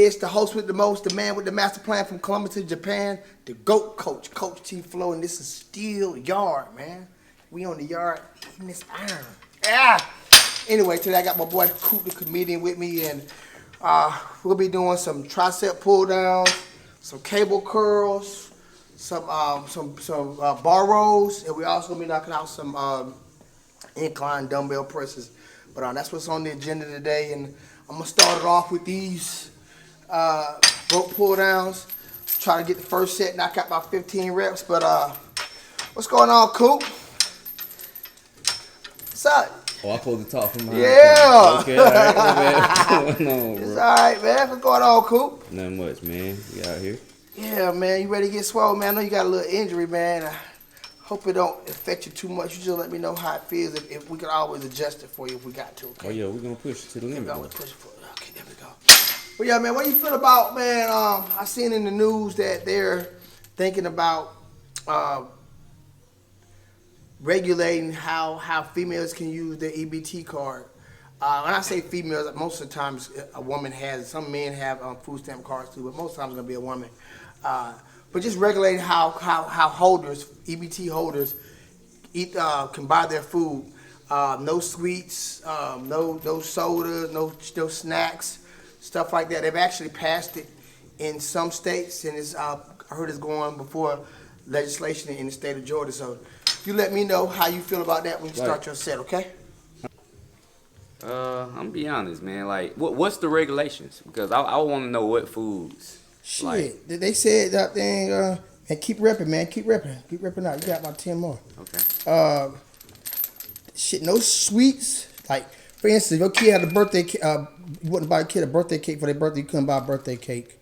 It's the host with the most, the man with the master plan from Columbus to Japan, the GOAT coach, Coach T Flow, and this is Steel Yard, man. We on the yard eating this iron. Yeah. Anyway, today I got my boy Coop, the comedian, with me, and we'll be doing some tricep pull downs, some cable curls, some bar rolls, and we also gonna be knocking out some incline dumbbell presses. But that's what's on the agenda today, and I'm gonna start it off with these rope pull downs. Try to get the first set, knock out about 15 reps. But what's going on, Coop? What's up? Oh, I pulled the top from my Yeah. Okay, all right, man. What's going on, bro? It's all right, man. What's going on, Coop? Nothing much, man. We out here. Yeah, man. You ready to get swole, man? I know you got a little injury, man. I hope it don't affect you too much. You just let me know how it feels. If we could always adjust it for you if we got to. Okay? Oh yeah, we're gonna push it to the limit. Push it for it. Okay, there we go. Well, yeah, man. What do you feel about, man? I seen in the news that they're thinking about regulating how females can use their EBT card. When I say females, most of the times a woman has. Some men have food stamp cards too, but most of the time it's gonna be a woman. But just regulating how holders, EBT holders, can buy their food. No sweets, no sodas, no snacks, stuff like that. They've actually passed it in some states, and I heard it's going before legislation in the state of Georgia. So you let me know how you feel about that when you start your set, okay? I'm gonna be honest, man. Like, what's the regulations? Because I want to know what foods. Shit, like, they said that thing. And keep repping, man. Keep repping out. You got about 10 more. Okay. Shit, no sweets. Like, for instance, if your kid had a birthday, you wouldn't buy a kid a birthday cake for their birthday. You couldn't buy a birthday cake.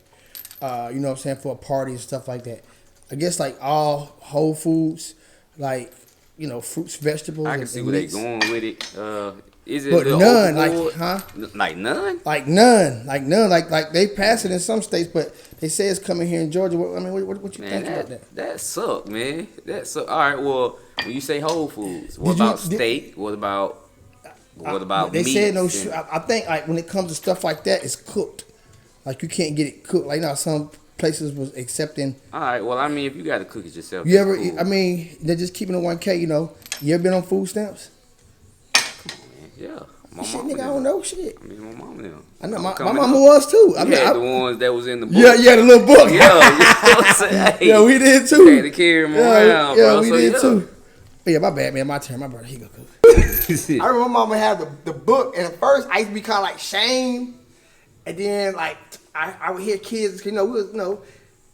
You know what I'm saying, for a party and stuff like that. I guess like all whole foods, like, you know, fruits, vegetables. I can see where they going with it. Is it but none, like, huh? Like none? Like none. Like they pass it in some states, but they say it's coming here in Georgia. I mean, what you think about that? That suck, man. That suck. All right, well, when you say whole foods, what about steak? What about they meat? said no. I think like when it comes to stuff like that, it's cooked. Like you can't get it cooked. Like some places was accepting. All right, well, I mean, if you got to cook it yourself, you ever? Cool. I mean, they're just keeping it 1K. You know, you ever been on food stamps? Yeah. Shit, nigga, I don't know shit. I mean, my mom now. I know my mama was too. I mean, the ones that was in the book. Yeah, the little book. Yeah, you know what I'm saying? Hey, yeah, we did too. Had to carry them around, yeah, bro. we did too. But yeah, my bad, man. My turn. My brother, he go cook. I remember my mama had the book, and at first I used to be kind of like shame, and then like I would hear kids, you know, we was, you know,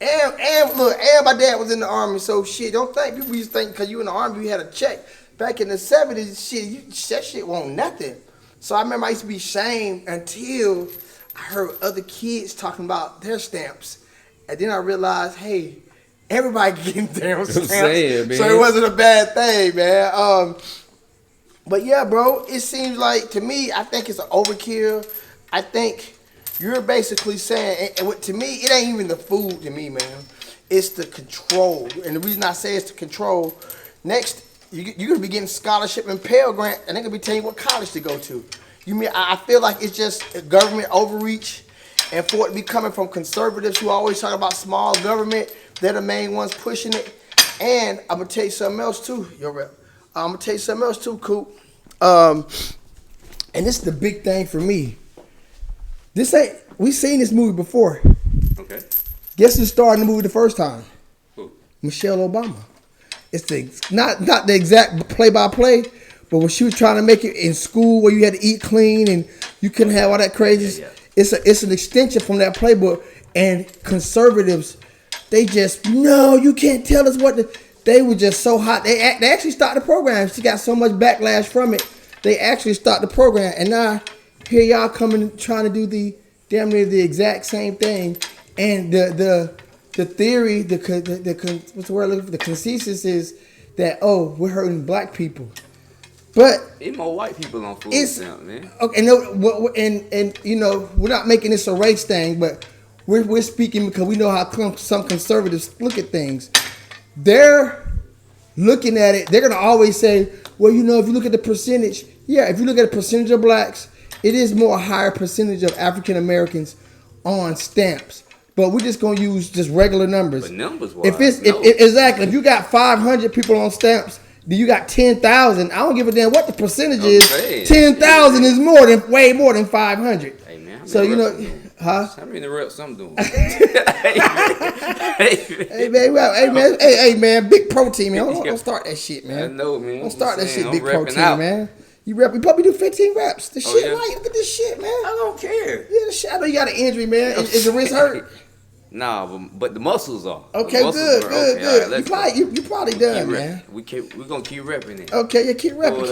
and look, and my dad was in the army, so shit. Don't think people used to think because you in the army you had a check. Back in the 70s, shit, that shit wasn't nothing. So I remember I used to be shamed until I heard other kids talking about their stamps. And then I realized, hey, everybody getting damn stamps. Saying, man. So it wasn't a bad thing, man. But yeah, bro, it seems like, to me, I think it's an overkill. I think you're basically saying, and to me, it ain't even the food to me, man. It's the control. And the reason I say it's the control, next, you're going to be getting scholarship and Pell Grant, and they're going to be telling you what college to go to. You mean, I feel like it's just a government overreach, and for it to be coming from conservatives who always talk about small government, they're the main ones pushing it. And I'm going to tell you something else too, your rep. I'm going to tell you something else too, Coop. And this is the big thing for me. We've seen this movie before. Okay. Guess who starred in the movie the first time? Who? Michelle Obama. It's not the exact play-by-play, but when she was trying to make it in school where you had to eat clean and you couldn't have all that crazy, it's an extension from that playbook. And conservatives, they just, no, you can't tell us what they were just so hot. They actually started the program. She got so much backlash from it. They actually started the program. And now here y'all coming trying to do the damn near the exact same thing. And the theory, what's the word? The consensus is that, oh, we're hurting black people, but it's more white people on food stamps, man. Okay, and you know, we're not making this a race thing, but we're speaking because we know how some conservatives look at things. They're looking at it. They're gonna always say, well, you know, if you look at the percentage, if you look at the percentage of blacks, it is more higher percentage of African Americans on stamps, but we're just gonna use just regular numbers. But numbers wise, exactly, if you got 500 people on stamps, then you got 10,000. I don't give a damn what the percentage is. 10,000 is way more than 500. Hey man, so you know, huh? How many reps I'm doing? Hey man, big protein, man. Don't start that shit, man. I know, man. Don't start that shit, big protein, out. man. You probably do 15 reps. The shit, yeah? right? Look at this shit, man. I don't care. Yeah, the shit. I know you got an injury, man. Is the wrist hurt? Nah, but the muscles are. Okay, good. Right, you probably done, man. We're gonna keep repping it. Okay, yeah, keep repping.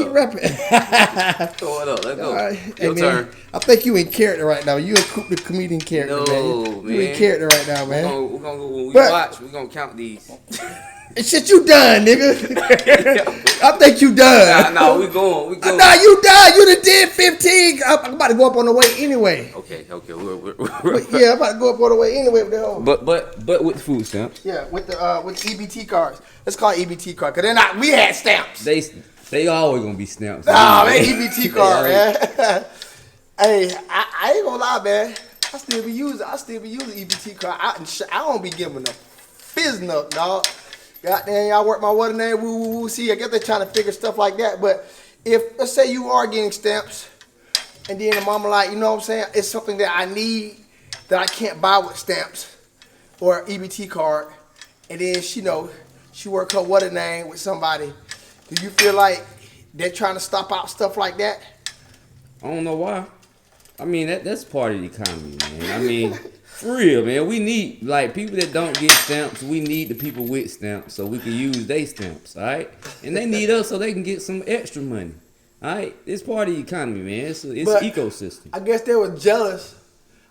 Throw it up. Let's go. Right. Your turn. I think you in character right now. You in the comedian character, man. You in character right now, man. We're gonna when we watch. We're gonna count these. Shit, you done, nigga. I think you done. Nah, we going. Nah, you done. You done did 15. I'm about to go up on the weight anyway. Okay. Yeah, I'm about to go up on the weight anyway with the whole. But with the food stamps. Yeah, with the EBT cards. Let's call it EBT card, cause we had stamps. They always gonna be stamps. Nah, man, EBT card, man. Hey, I ain't gonna lie, man. I still be using EBT card. I don't be giving a fizz up, dog. Goddamn, y'all work my what name, woo. See, I guess they're trying to figure stuff like that. But if, let's say you are getting stamps, and then the mama like, you know what I'm saying, it's something that I need that I can't buy with stamps or EBT card, and then she work her what name with somebody, do you feel like they're trying to stop out stuff like that? I don't know why. I mean, that's part of the economy, man. I mean, for real, man. We need, like, people that don't get stamps, we need the people with stamps so we can use their stamps, all right? And they need us so they can get some extra money, all right? It's part of the economy, man. It's an ecosystem. I guess they were jealous.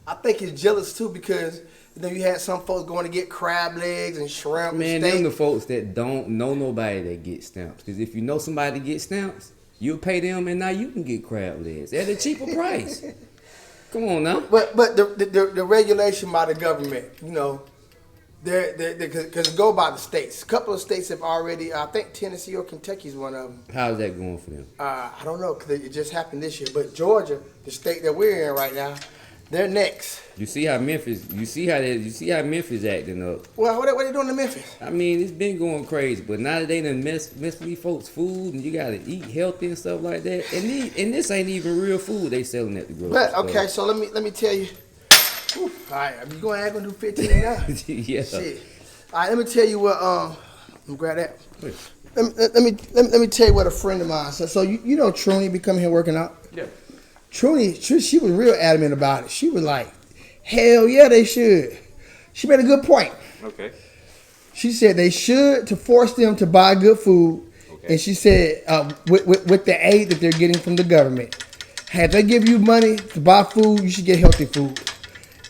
I think it's jealous, too, because you had some folks going to get crab legs and shrimp man, and steak. them the folks that don't know nobody that get stamps. Because if you know somebody that get stamps, you'll pay them and now you can get crab legs at a cheaper price. Come on now. But the regulation by the government, because it go by the states. A couple of states have already, I think Tennessee or Kentucky is one of them. How's that going for them? I don't know, because it just happened this year. But Georgia, the state that we're in right now, they're next. You see how Memphis acting up. Well, what are they doing in Memphis? I mean, it's been going crazy, but now that they done mess with these folks' food and you gotta eat healthy and stuff like that, and this ain't even real food they selling at the grocery store. Okay, so let me tell you. All right, are you going to do 15 now? Yeah. Shit. All right, let me tell you what. Let me grab that. Let me tell you what a friend of mine. So you know Trudy be coming here working out. Yeah. Trudy, she was real adamant about it. She was like, hell yeah, they should. She made a good point. Okay. She said they should to force them to buy good food. Okay. And she said with the aid that they're getting from the government, if they give you money to buy food, you should get healthy food.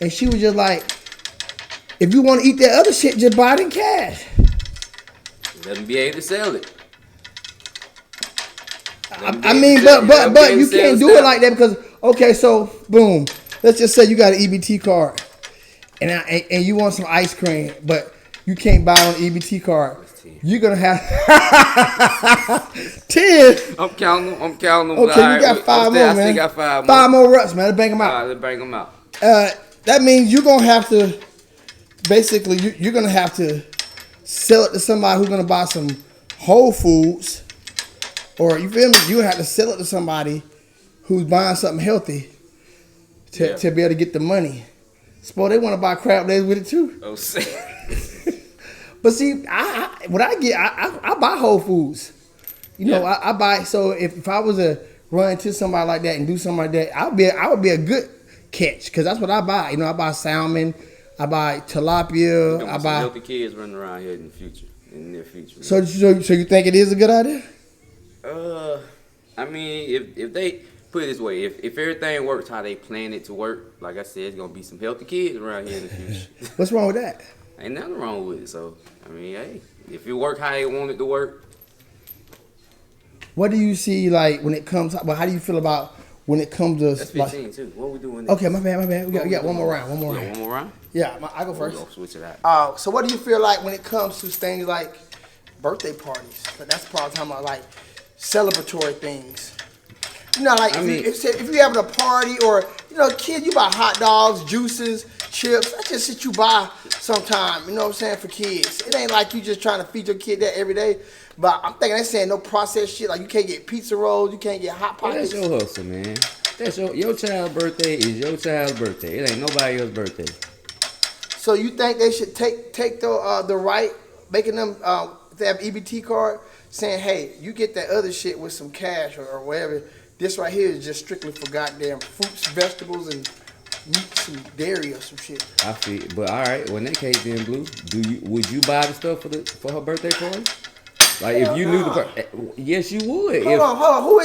And she was just like, if you want to eat that other shit, just buy it in cash. Let them be able to sell it. I mean, but you can't do it like that because, okay, so boom, let's just say you got an EBT card and you want some ice cream, but you can't buy on an EBT card. You're gonna have 10. I'm counting them. Okay, you got 5 more, man. I still got 5 more. 5 more reps, man. Let's bang them out. All right, let's bang them out. That means you're gonna have to, basically, you're gonna have to sell it to somebody who's gonna buy some Whole Foods. Or, you feel me? You have to sell it to somebody who's buying something healthy to be able to get the money. Suppose they want to buy crab legs with it too. Oh, see. But see, I buy Whole Foods. I buy. So if I was to run into somebody like that and do something like that, I would be a good catch because that's what I buy. I buy salmon, I buy tilapia, I buy healthy kids running around here in the near future. So you think it is a good idea? I mean, if they put it this way, if everything works how they plan it to work, like I said, it's gonna be some healthy kids around here in the future. What's wrong with that? Ain't nothing wrong with it. So I mean, hey, if it work how they want it to work. What do you see like when it comes? Well, how do you feel about when it comes to? That's 15 too. What we doing? Okay, my bad. We got one more round. One more round. Yeah, I go first. We'll switch it out. So what do you feel like when it comes to things like birthday parties? That's probably talking about like celebratory things. You know, like I if, mean- if you having a party or kid, you buy hot dogs, juices, chips. That's just shit you buy sometime. You know what I'm saying, for kids. It ain't like you just trying to feed your kid that every day. But I'm thinking they saying no processed shit. Like you can't get pizza rolls, you can't get hot Well, pockets. that's your hustle, man. That's your child's birthday is your child's birthday. It ain't nobody else's birthday. So you think they should take the right, making them if they have EBT card, saying, hey, you get that other shit with some cash or whatever. This right here is just strictly for goddamn fruits, vegetables, and meats and dairy or some shit. I feel, but all right. Well, in that case, then Blue, would you buy the stuff for her birthday party? Like Hell if you nah. knew yes, you would. Hold on. Who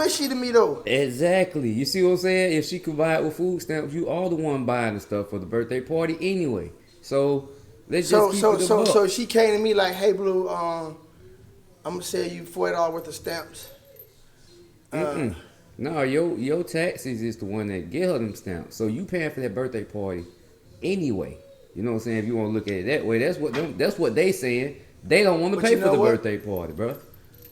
is she to me though? Exactly. You see what I'm saying? If she could buy it with food stamps, you are the one buying the stuff for the birthday party anyway. So let's just keep it a buck. So she came to me like, hey Blue, I'm gonna sell you $40 worth of stamps. No, your taxes is the one that get her them stamps. So you paying for that birthday party anyway. You know what I'm saying? If you want to look at it that way, that's what they saying. They don't want to But pay you for know the what? birthday party, bro.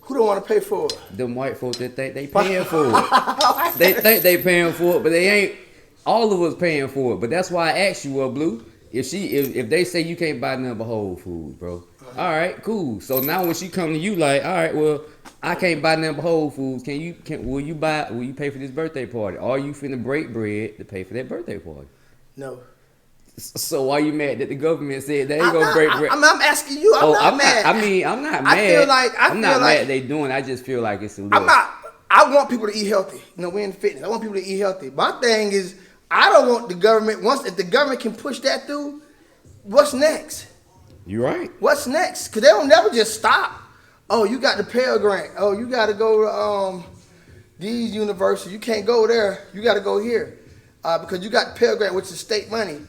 Who don't want to pay for it? Them white folks that think they paying for it. They think they paying for it, but they ain't. All of us paying for it. But that's why I asked you, Blue, if they say you can't buy nothing but Whole Foods, bro. All right, cool. So now when she come to you like, all right, well, I can't buy nothing but Whole Foods. Will you pay for this birthday party? Or are you finna break bread to pay for that birthday party? No. So why you mad that the government said they ain't gonna break bread? I'm asking you. I'm not mad. I'm not mad. I'm not mad they doing. I just feel like it's a little. I'm not. I want people to eat healthy. We're in fitness. I want people to eat healthy. My thing is, I don't want the government. If the government can push that through, what's next? You right. What's next? Because they don't never just stop. Oh, you got the Pell Grant. Oh, you got to go to these universities. You can't go there. You got to go here because you got the Pell Grant, which is state money.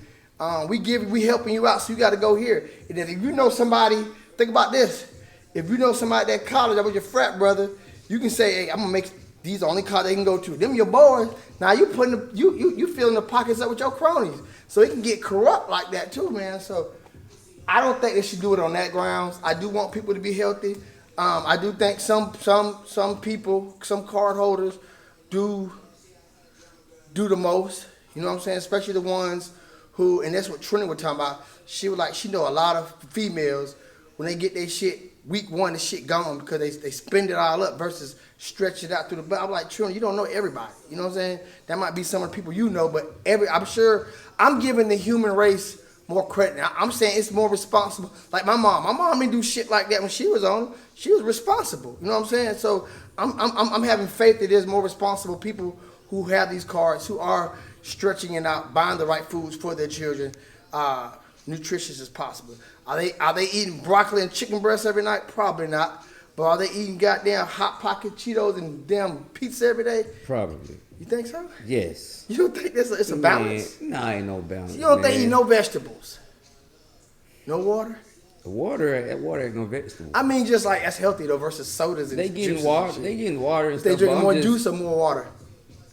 We helping you out, so you got to go here. And then if you know somebody, think about this. If you know somebody at college that was your frat brother, you can say, hey, I'm gonna make these the only college they can go to. Them your boys. Now you putting you filling the pockets up with your cronies, so it can get corrupt like that too, man. So I don't think they should do it on that grounds. I do want people to be healthy. I do think some people, some card holders, do the most. You know what I'm saying? Especially the ones who, and that's what Trinity was talking about. She was like, she know a lot of females when they get their shit week one, the shit gone because they spend it all up versus stretch it out through the butt. I'm like, Trinity, you don't know everybody. You know what I'm saying? That might be some of the people you know, but I'm sure I'm giving the human race more credit. Now, I'm saying it's more responsible. Like my mom. My mom didn't do shit like that when she was on. She was responsible. You know what I'm saying? So I'm having faith that there's more responsible people who have these cards, who are stretching it out, buying the right foods for their children, nutritious as possible. Are they eating broccoli and chicken breasts every night? Probably not. But are they eating goddamn Hot Pocket Cheetos and damn pizza every day? Probably. You think so? Yes. You don't think it's a balance? Nah, ain't no balance. You don't think you no vegetables? No water? Water ain't no vegetable. I mean, just like that's healthy though versus sodas and They getting juices water. and shit. They getting water and They stuff. drinking but more I'm juice or more water?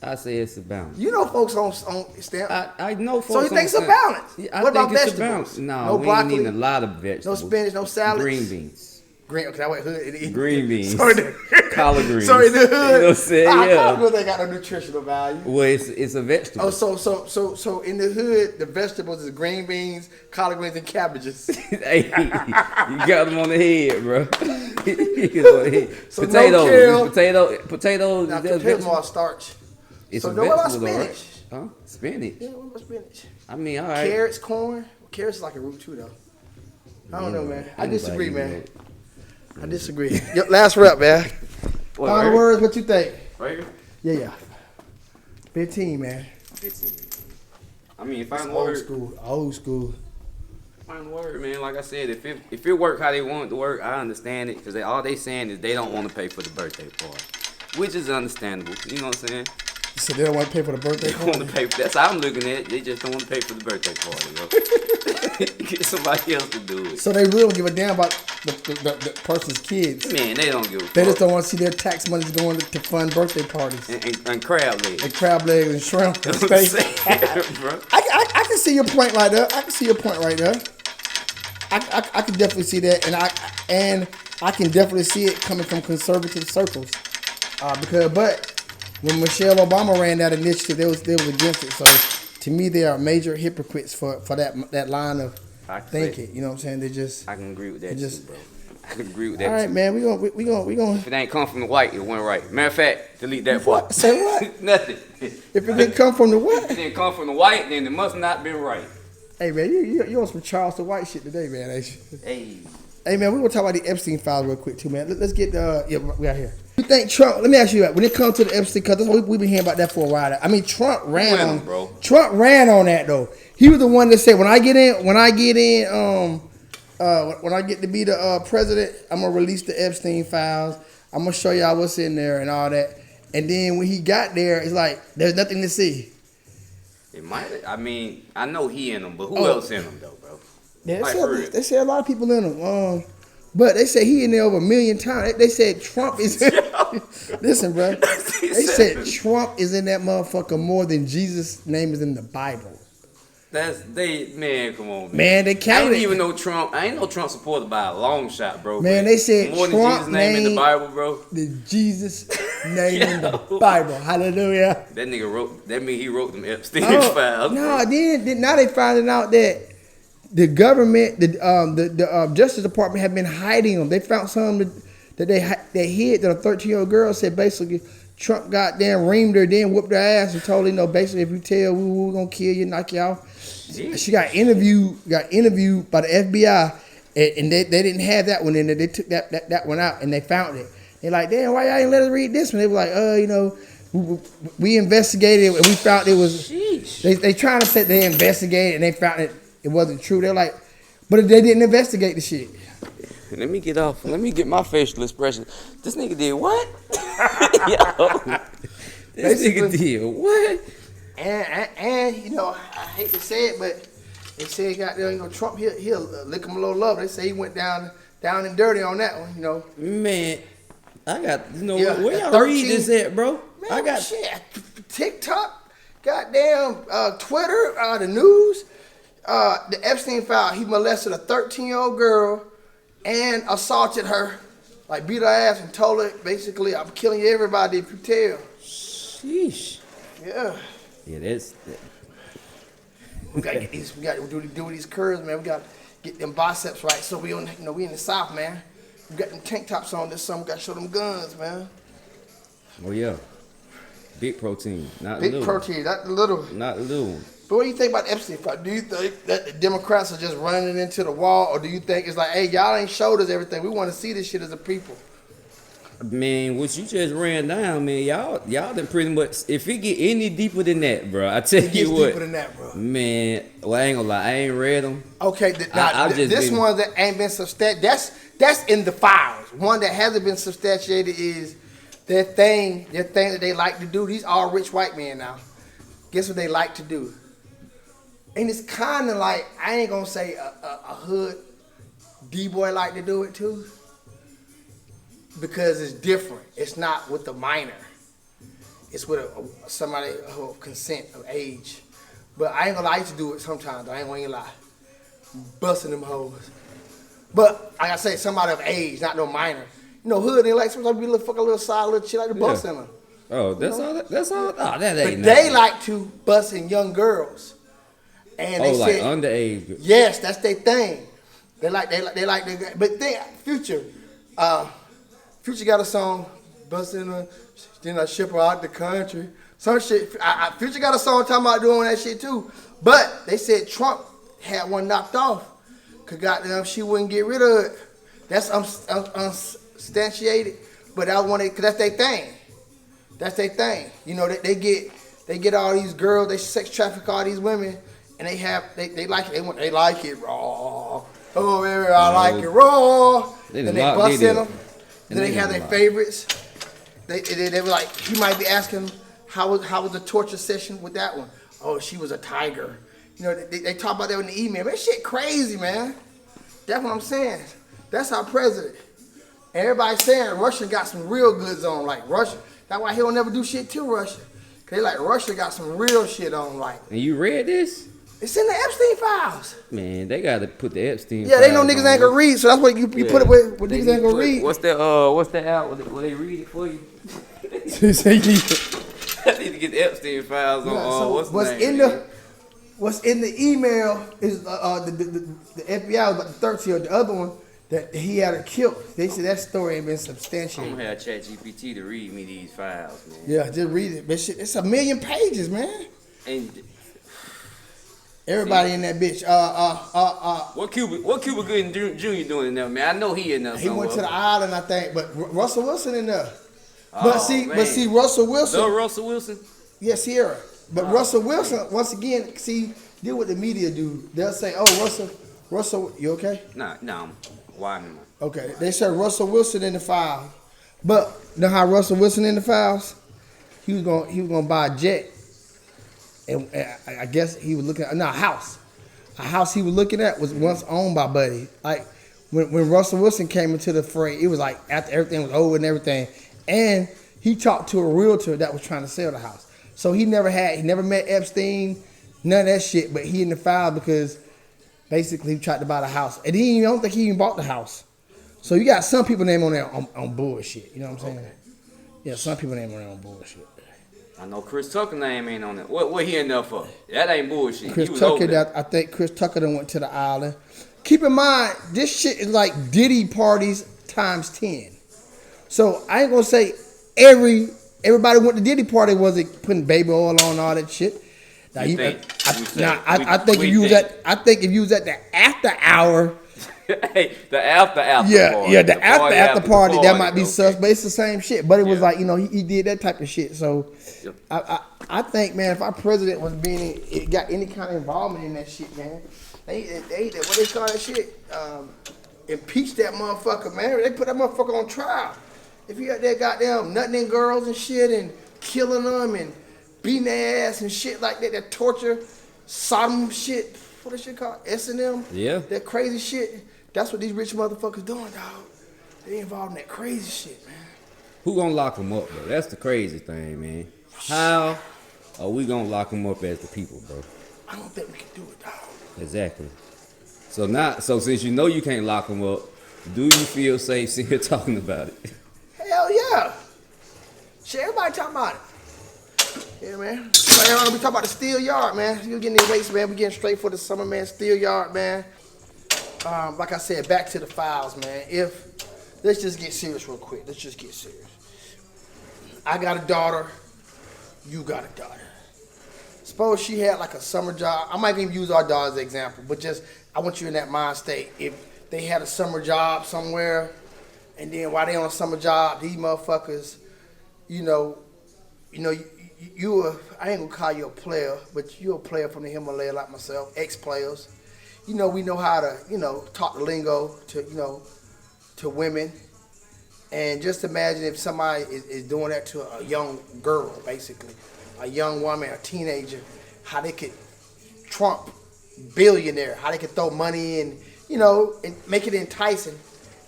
I say it's a balance. You know, folks on stamp. I know. So you folks think it's a on- balance? Yeah, I What think about it's vegetables? a balance. No, No we broccoli? ain't eating a lot of No vegetables. spinach, no salads. Green beans. Green. Okay, I went hood. And eat. Green beans. So in the, Collard greens. So in the hood, You know what I'm saying? Yeah. collard greens ain't got no nutritional value. Well, it's a vegetable. Oh, so in the hood, the vegetables is green beans, collard greens, and cabbages. Hey, you got them on the head, bro. So potatoes. no kale. Potatoes. Now, that's potatoes vegetable. more starch. It's So a no, what about vegetable, though, right? spinach? Huh? Spinach. Yeah, what about spinach? I mean, all right. Carrots, corn. Carrots is like a root too, though. I don't know, man. I disagree, man. I disagree. Yo, last rep, man. Final words, what you think? Right here? Yeah. 15, man. 15. I mean, It's final old word. school. Old school. Final word, man. Like I said, if it work how they want it to work, I understand it. Because all they saying is they don't want to pay for the birthday party. Which is understandable. You know what I'm saying? So they don't want to pay for the birthday They want to party? pay for, that's how I'm looking at it. They just don't want to pay for the birthday party, yo. Get somebody else to do it. So they really don't give a damn about the person's kids. Man, they don't give a They just fuck. don't want to see their tax money going to fund birthday parties. And crab legs. And crab legs and shrimp and You know what I'm steak. saying, bro? I can see your point right there. I can see your point right there. I can definitely see that, and I can definitely see it coming from conservative circles. But when Michelle Obama ran that initiative, they was against it. So to me, they are major hypocrites for that line of thinking. You know what I'm saying? They just. I can agree with that too, bro. I can agree with that. All right, too. man. We gonna. If it ain't come from the white, it went right. Matter of fact, delete that part. Say what? Nothing. If it didn't come from the If what? it didn't come from the white, then it must not been right. Hey man, you on some Charleston White shit today, man? Ain't you? Hey. Hey man, we gonna talk about the Epstein files real quick too, man. Let's get we out here. You think Trump? Let me ask you that. When it comes to the Epstein, because we've been hearing about that for a while. I mean, Trump ran on, bro. Trump ran on that though. He was the one that said, when I get to be the president, I'm gonna release the Epstein files. I'm gonna show y'all what's in there and all that. And then when he got there, it's like there's nothing to see. It might. I mean, I know he in them, but who else in them though, bro? Yeah, Like, they say a lot of people in them. But they say he in there over 1 million times. They said Trump is in. Listen, bro. They said Trump is in that motherfucker more than Jesus' name is in the Bible. Man, come on, man. Man, they I counted. didn't even know Trump. I ain't know Trump supported by a long shot, bro. Man, they said more than Trump Jesus' name in the Bible, bro. The Jesus name in the Bible. Hallelujah. That nigga wrote. That mean he wrote them Epstein files. No, then now they finding out that the government, the Justice Department have been hiding them. They found something that they hid that a 13-year-old girl said basically Trump goddamn reamed her, then whooped her ass and told her, basically if you tell we're gonna kill you, knock you out. She got interviewed by the FBI, and they didn't have that one in there. They took that one out and they found it. They're like, damn, why y'all ain't let us read this one? They were like, we investigated and we found it was. Sheesh. They trying to say they investigated and they found it wasn't true. They're like, but they didn't investigate the shit. Let me get off. Let me get my facial expression. This nigga did what? Yo. This nigga did what? And I hate to say it, but they say Trump he'll lick him a little love. They say he went down and dirty on that one. Man, I got where y'all read this at, bro? Man, I got shit. TikTok, goddamn Twitter, the news, the Epstein file. He molested a 13-year-old girl and assaulted her, like beat her ass and told her basically, "I'm killing everybody if you tell." Sheesh. Yeah. Yeah, that's. We gotta get these. We gotta do these curves, man. We gotta get them biceps right. So we we in the South, man. We got them tank tops on this summer. We gotta show them guns, man. Oh yeah. Big protein, not big little. Protein, not the little. Not the little one. But what do you think about Epstein? Do you think that the Democrats are just running into the wall, or do you think it's like, hey, y'all ain't showed us everything. We want to see this shit as a people. Man, what you just ran down, man, y'all done pretty much. If it get any deeper than that, bro, I tell you what. Deeper than that, bro. Man, well, I ain't gonna lie, I ain't read them. Okay, this one that ain't been substantiated. That's in the files. One that hasn't been substantiated is their thing that they like to do. These all rich white men now. Guess what they like to do? And it's kind of like, I ain't gonna say a hood D-boy like to do it too. Because it's different. It's not with the minor. It's with somebody of consent, of age. But I ain't gonna lie, I used to do it sometimes. I ain't gonna lie. Busting them hoes. But like I say, somebody of age, not no minor. Hood ain't like sometimes be a little side, little shit like the busting them. Oh, that's all. That's all. Oh, that ain't. But they like to busting young girls. And they like said, underage. Yes, that's their thing. They like. But Future. Future got a song, busting her, then I ship her out the country. Some shit. Future got a song talking about doing that shit too. But they said Trump had one knocked off. Cause goddamn, she wouldn't get rid of it. That's unsubstantiated. But that one, cause that's their thing. That's their thing. They get all these girls. They sex traffic all these women, and they like it. They like it raw. Oh baby, I like it raw. Then they bust in them. Then they have their favorites. They were like, he might be asking, how was the torture session with that one? Oh, she was a tiger. They talk about that in the email. Man, shit crazy, man. That's what I'm saying. That's our president. And everybody's saying Russia got some real goods on, like Russia. That's why he don't never do shit to Russia. Cause they like Russia got some real shit on, like. And you read this? It's in the Epstein files. Man, they gotta put the Epstein. Yeah, they know niggas ain't gonna read, so that's what you put it with niggas ain't gonna read. What's that out? Where they read it for you? I need to get the Epstein files on. So What's the name? What's in the email is the FBI was about to 13 or the other one that he had her killed. They said that story ain't been I'm substantiated. gonna have ChatGPT to read me these files, man. Yeah, just read it. But shit, it's 1 million pages, man. And Everybody in that bitch. what Cuba Gooding Jr. doing in there, man? I know he in there He somewhere. went to the island, I think, but Russell Wilson in there. Oh, But see, Russell Wilson. The Russell Wilson. Yes, Sierra. But Russell Wilson, once again, see, deal with the media do. They'll say, "Oh, Russell, you okay?" Nah, why am I? Okay. They said Russell Wilson in the file, but know how Russell Wilson in the files? He was gonna buy a jet, and I guess he was looking at a house. A house he was looking at was once owned by Buddy. Like when Russell Wilson came into the fray, it was like after everything was over and everything, and he talked to a realtor that was trying to sell the house. So he never met Epstein, none of that shit, but he in the file because basically he tried to buy the house. And I don't think he even bought the house. So you got some people name on there on bullshit, you know what I'm saying? Yeah, some people name on there on bullshit. I know Chris Tucker name ain't on there. What he in there for? That ain't bullshit. Chris He was Tucker, over there. I think Chris Tucker done went to the island. Keep in mind, this shit is like Diddy parties times 10. So I ain't gonna say everybody went to Diddy party wasn't putting baby oil on all that shit. Now I think if you was at the after hour. Hey, the after party. Yeah, the after party that might be sus, okay. but it's the same shit. But it was like, he did that type of shit. So Yep. I think, man, if our president was got any kind of involvement in that shit, man, they what they call that shit? Impeach that motherfucker, man. They put that motherfucker on trial. If you got that goddamn nutting in girls and shit and killing them and beating their ass and shit like that torture, Sodom shit, what that shit called? S&M? Yeah. That crazy shit. That's what these rich motherfuckers doing, dog. They involved in that crazy shit, man. Who gonna lock them up, though? That's the crazy thing, man. How are we gonna lock them up as the people, bro? I don't think we can do it, dog. Exactly. So since you know you can't lock them up, do you feel safe sitting here talking about it? Hell yeah. Shit, everybody talking about it. Yeah, man. We talking about the steel yard, man. You getting the weights, man. We getting straight for the summer, man. Steel yard, man. Like I said, back to the files, man. Let's just get serious real quick. Let's just get serious. I got a daughter. You got a daughter. Suppose she had like a summer job. I might even use our daughter as an example, but just I want you in that mind state. If they had a summer job somewhere, and then while they on a summer job, these motherfuckers, I ain't gonna call you a player, but you're a player from the Himalaya like myself, ex-players. We know how to, talk the lingo to women. And just imagine if somebody is doing that to a young girl, basically, a young woman, a teenager, how they could trump billionaire, how they could throw money in, and make it enticing.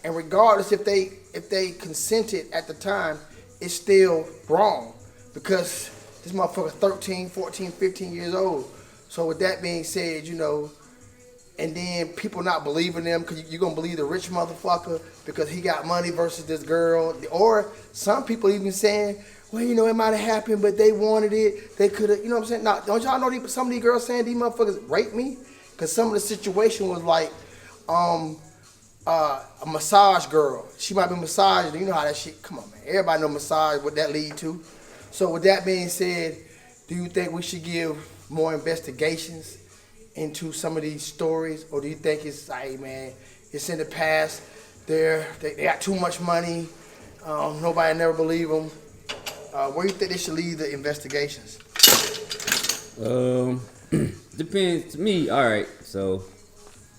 And regardless if they consented at the time, it's still wrong because this motherfucker 13, 14, 15 years old. So with that being said, and then people not believing them because you're going to believe the rich motherfucker because he got money versus this girl. Or some people even saying, well, it might have happened, but they wanted it. They could have, what I'm saying? Now, don't y'all know some of these girls saying these motherfuckers raped me? Because some of the situation was like a massage girl. She might be massaged. You know how that shit, come on, man. Everybody know massage, what that lead to. So with that being said, do you think we should give more investigations into some of these stories, or do you think it's like, man, it's in the past? They got too much money. Nobody never believe them. Where do you think they should leave the investigations? Depends. To me, all right. So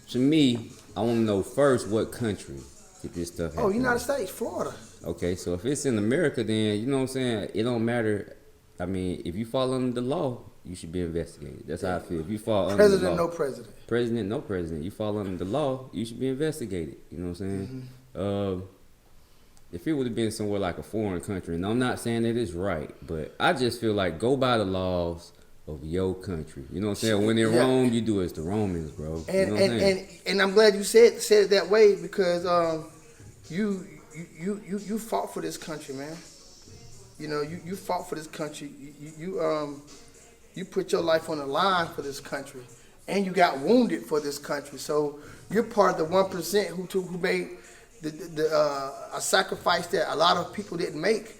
to me, I want to know first what country did this stuff happen. Oh, United States, Florida. Okay, so if it's in America, then you know what I'm saying. It don't matter. I mean, if you fall under the law, you should be investigated. That's how I feel. If you fall under the law, no president. President, no president. You fall under the law, you should be investigated. You know what I'm saying? Mm-hmm. If it would have been somewhere like a foreign country, and I'm not saying that it's right, but I just feel like go by the laws of your country. You know what I'm saying? When in Rome, you do as the Romans, bro. And you know what I'm saying? And I'm glad you said it that way because you fought for this country, man. You know, you fought for this country. You put your life on the line for this country, and you got wounded for this country. So you're part of the 1% who made a sacrifice that a lot of people didn't make.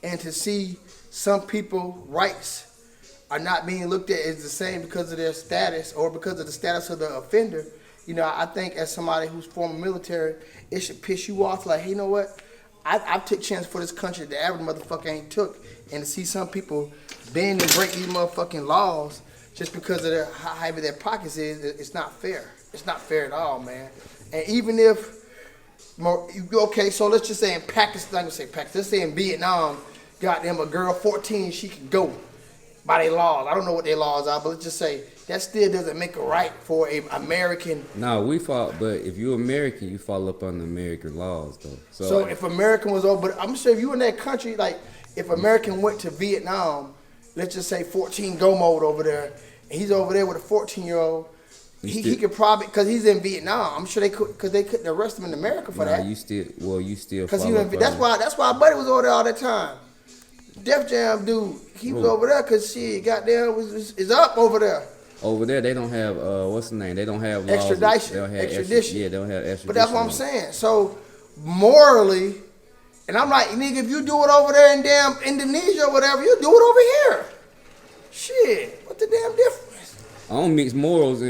And to see some people rights are not being looked at as the same because of their status or because of the status of the offender. You know, I think as somebody who's former military, it should piss you off. Like, hey, you know what? I've took chance for this country that the average motherfucker ain't took. And to see some people bend and break these motherfucking laws just because of how heavy their pockets is, it's not fair. It's not fair at all, man. And even if, okay, so let's just say in Pakistan, let's say in Vietnam, goddamn, a girl 14, she can go by their laws. I don't know what their laws are, but let's just say that still doesn't make it right for an American. No, we fought, but if you're American, you fall up on the American laws, though. So if American was over, but I'm sure if you in that country, like if American went to Vietnam, let's just say 14 go mode over there, and he's over there with a 14-year-old, he could probably, because he's in Vietnam, I'm sure they could, because they couldn't arrest him in America for that. You still because that's why our buddy was over there all that time. Def Jam dude, he was over there because shit, goddamn, is up over there. Over there, they don't have what's the name? They don't have laws. Extradition. They don't have Extradition. Yeah, they don't have extradition. But that's what I'm saying. So morally, and I'm like, nigga, if you do it over there in damn Indonesia or whatever, you do it over here. Shit, what the damn difference? I don't mix morals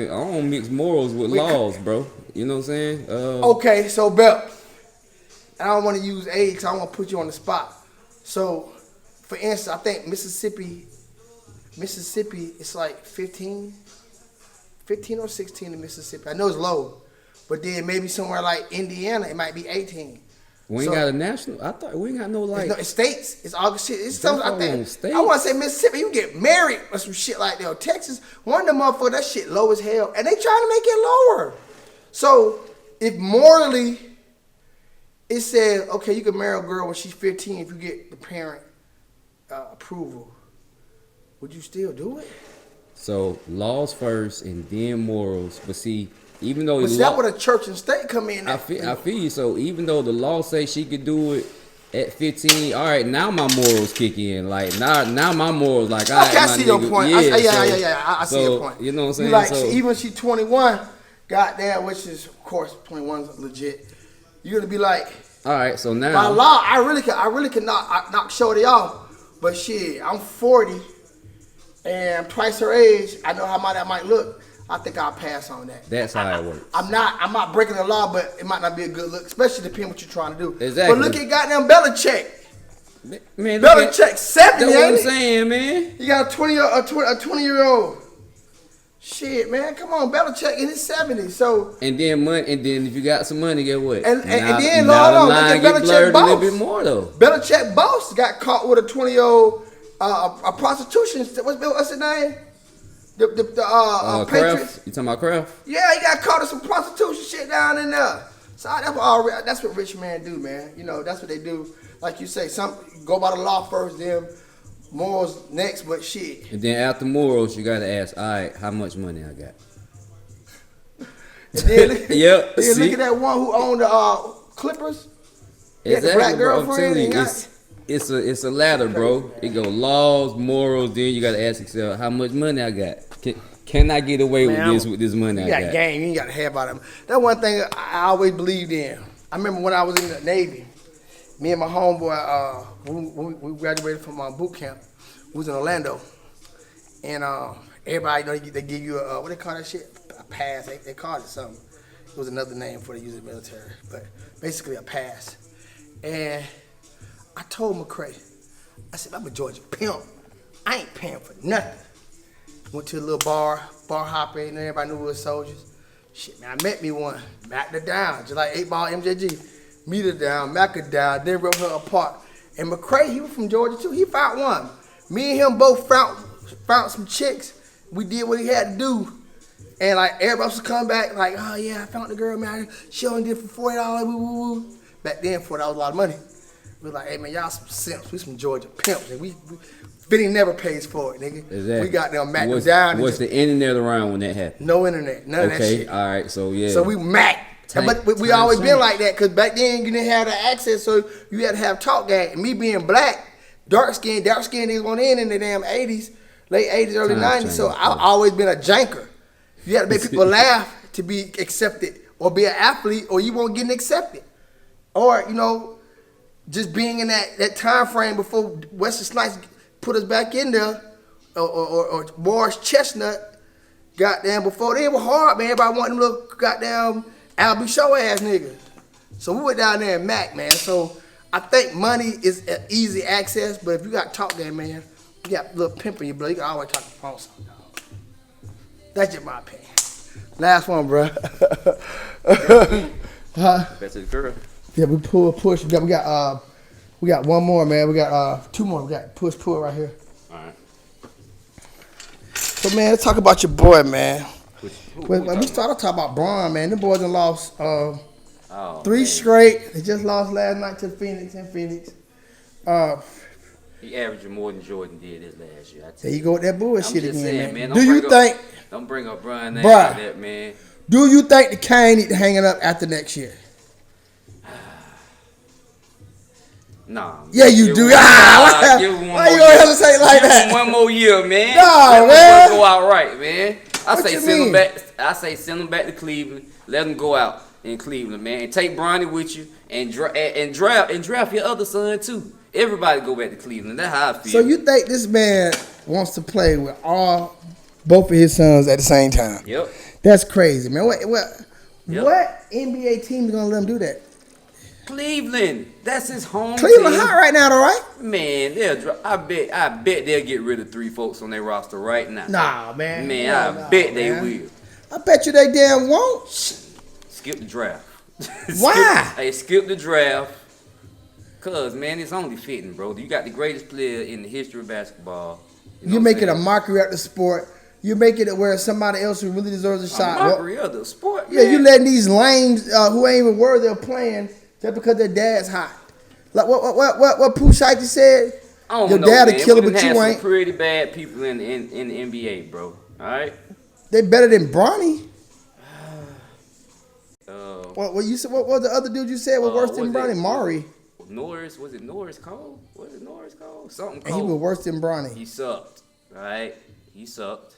with laws, bro. You know what I'm saying? Okay, so Bell, I don't want to use age because I don't want to put you on the spot. So, for instance, I think Mississippi, it's like 15 or 16 in Mississippi. I know it's low, but then maybe somewhere like Indiana, it might be 18. We ain't got a national. I thought we ain't got no like. It's states. It's all shit. It's something. I think. States. I want to say Mississippi. You get married or some shit like that. Or Texas. One of them motherfuckers. That shit low as hell, and they trying to make it lower. So if morally, it says okay, you can marry a girl when she's 15 if you get the parent approval. Would you still do it? So laws first and then morals. But see, even though but that's where the church and state come in. I feel you. So even though the law say she could do it at 15, all right, now my morals kick in. Like now my morals like. All right, okay, I see your point. I see your point. You know what I'm saying? You like even she 21, goddamn, which is of course 21 is legit. You're gonna be like, all right, so now by law, I really could knock shorty off. But shit, I'm 40 and I'm twice her age. I know how that might look. I think I'll pass on that. That's how it works. I'm not breaking the law, but it might not be a good look, especially depending what you're trying to do. Exactly. But look at goddamn Belichick. Man, Belichick 70. That's what I'm saying, man. You got a 20-year-old. Shit, man, come on, Belichick in his 70s. So and then if you got some money, get what? And then the look line at get blurred Belichick boss. a little bit more though. Belichick boss got caught with a 20-year-old a prostitution. What's his name? The Kraft? Patriots. You talking about Kraft? Yeah, he got caught in some prostitution shit down in there. So that's what rich men do, man. You know, that's what they do. Like you say, some go by the law first, then morals next, but shit. And then after morals, you gotta ask, all right, how much money I got? And then, yep. Then look at that one who owned the Clippers. Exactly, the black bro. I'm girlfriend. telling you, it's a ladder, bro. It go laws, morals. Then you gotta ask yourself, how much money I got? Can I get away with this money I got? You got game. You ain't got to have about them. That one thing I always believed in. I remember when I was in the Navy, me and my homeboy, we graduated from boot camp. We was in Orlando, and everybody know they give you a what they call that shit? A pass. They called it something. It was another name for the use in the military, but basically a pass. And I told McCray, I said, I'm a Georgia pimp. I ain't paying for nothing. Went to a little bar hopping, and everybody knew we were soldiers. Shit, man, I met me one, backed her down, just like 8-ball MJG. Meet her down, back her down, then rip her apart. And McCray, he was from Georgia too. He found one. Me and him both found some chicks. We did what he had to do. And like everybody was coming back, like, oh yeah, I found the girl, man. She only did for $40, woo. Back then, $40 was a lot of money. We was like, hey man, y'all some simps. We some Georgia pimps. And Vinny never pays for it, nigga. Exactly. We got them macked down. What's the internet around when that happened? No internet, none of that shit. Okay, all right, so yeah. So we macked. But we always been like that, because back then you didn't have the access, so you had to have talk game. And me being black, dark skin niggas went in the damn 80s, late 80s, early Times 90s. So changed, I've bro. always been a janker. You got to make people laugh to be accepted, or be an athlete, or you won't get accepted. Or, you know, just being in that time frame before Wesley Snipes put us back in there, or Morris Chestnut, goddamn, before they were hard, man. Everybody wanted them little goddamn Albie Show ass niggas. So we went down there and Mac, man. So I think money is an easy access, but if you got talk game, man, you got a little pimp in your blood, you can always talk to the phone. Dog. That's just my opinion. Last one, bro. Back to the girl. Yeah, we push. We got one more, man. We got two more. We got pull right here. All right. So man, let's talk about your boy, man. When we talking started talking about Braun, man, them boys done lost Oh, 3 man. straight. They just lost last night to Phoenix. He averaging more than Jordan did this last year. I tell There you go with that bullshit I'm just again, saying, man. man. Do you think? Don't bring up Brian name Bruh. like that, man. Do you think the Kane need to hang it up after next year? Nah. Yeah, you do. Why you gonna hesitate like that? One more year, man. Nah, Let man. them go out right, man. What you mean? Send them back to Cleveland. Let them go out in Cleveland, man. And take Bronny with you and draft your other son too. Everybody go back to Cleveland. That's how I feel. So you think this man wants to play with both of his sons at the same time? Yep. That's crazy, man. What Yep. what NBA team is gonna let him do that? Cleveland. That's his home Cleveland team. hot right now, though, right? Man, I bet they'll get rid of 3 folks on their roster right now. Nah, man. Man, Hell I nah, bet they man. will. I bet you they damn won't. Skip the draft. Why? Skip the draft. Cause man, it's only fitting, bro. You got the greatest player in the history of basketball. You know You what make I'm it a saying? mockery of the sport. You make it where somebody else who really deserves a shot. Mockery of the sport. Yeah, Man. you letting these lames who ain't even worthy of playing just because their dad's hot. Like what Pooh Shiesty said? I don't Your know, dad'll man. kill We it, done but had you some ain't. pretty bad people in the NBA, bro. All right. They better than Bronny. Uh, What you said? What was the other dude you said was worse than was it- Bronny? Maury. Norris, was it Norris Cole? Was it Norris Cole? Something And he Cole. was worse than Bronny. He sucked. All right. He sucked.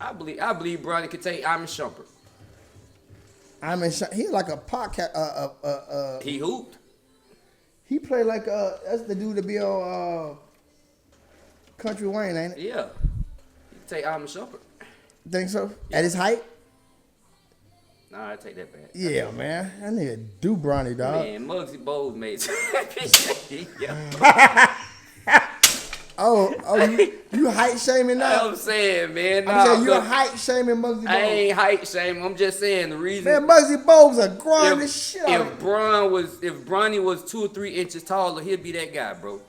I believe Bronny could take Iman Shumpert. I mean, he's like a podcast. He hooped. He played like that's the dude to be on Country Wayne, ain't it? Yeah. He could take Iman Shumpert. Think so? At his height? Nah, I take that back. Yeah, man. That nigga do Bronny, dog. Man, Muggsy Bogues made yeah. Oh, you height shaming now? I'm saying, man. I'm saying you height shaming Muggsy Bogues. I ain't height shaming. I'm just saying the reason. Man, Muggsy Bogues a grind as shit. if Bronny was 2 or 3 inches taller, he'd be that guy, bro.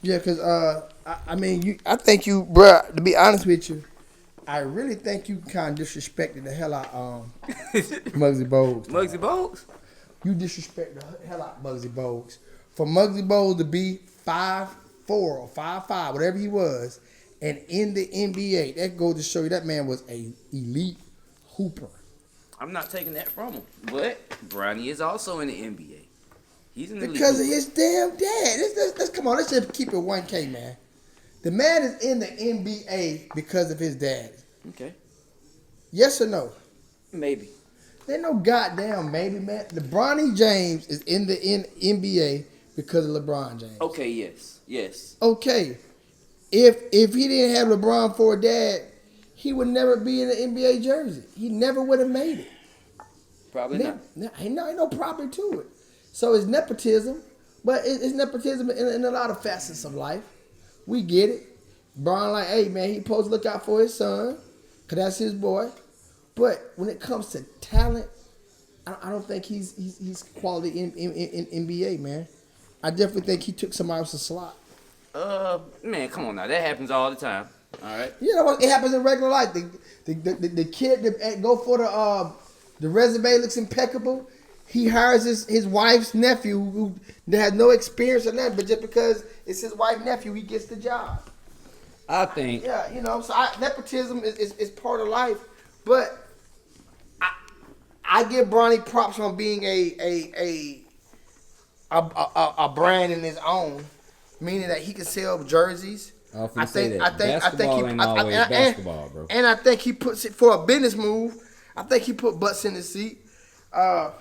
Yeah, cause I mean, I think you, bruh, to be honest with you, I really think you kind of disrespected the hell out Muggsy Bogues. Muggsy Bogues? You disrespect the hell out Muggsy Bogues. For Muggsy Bogues to be 5'4" or 5'5", whatever he was, and in the NBA, that goes to show you that man was a elite hooper. I'm not taking that from him. But Bronny is also in the NBA. He's in the Because of league. his damn dad. Let's come on, let's just keep it 1K, man. The man is in the NBA because of his dad. Okay. Yes or no? Maybe. There no goddamn maybe, man. LeBron James is in the NBA because of LeBron James. Okay, yes. Yes. Okay. If he didn't have LeBron for a dad, he would never be in an NBA jersey. He never would have made it. Probably not. Ain't no property to it. So it's nepotism, but it's nepotism in a lot of facets of life. We get it. Bron like, hey man, he supposed to look out for his son, cause that's his boy. But when it comes to talent, I don't think he's quality in NBA, man. I definitely think he took somebody else's slot. Man, come on now. That happens all the time. All right. You know, it happens in regular life. The kid that go for the resume looks impeccable. He hires his wife's nephew who has no experience or nothing, but just because it's his wife's nephew, he gets the job. I think. Yeah, you know, so nepotism is part of life, but I give Bronny props on being a brand in his own, meaning that he can sell jerseys. I think basketball ain't always basketball, bro. And I think he puts it for a business move. I think he put butts in the seat. For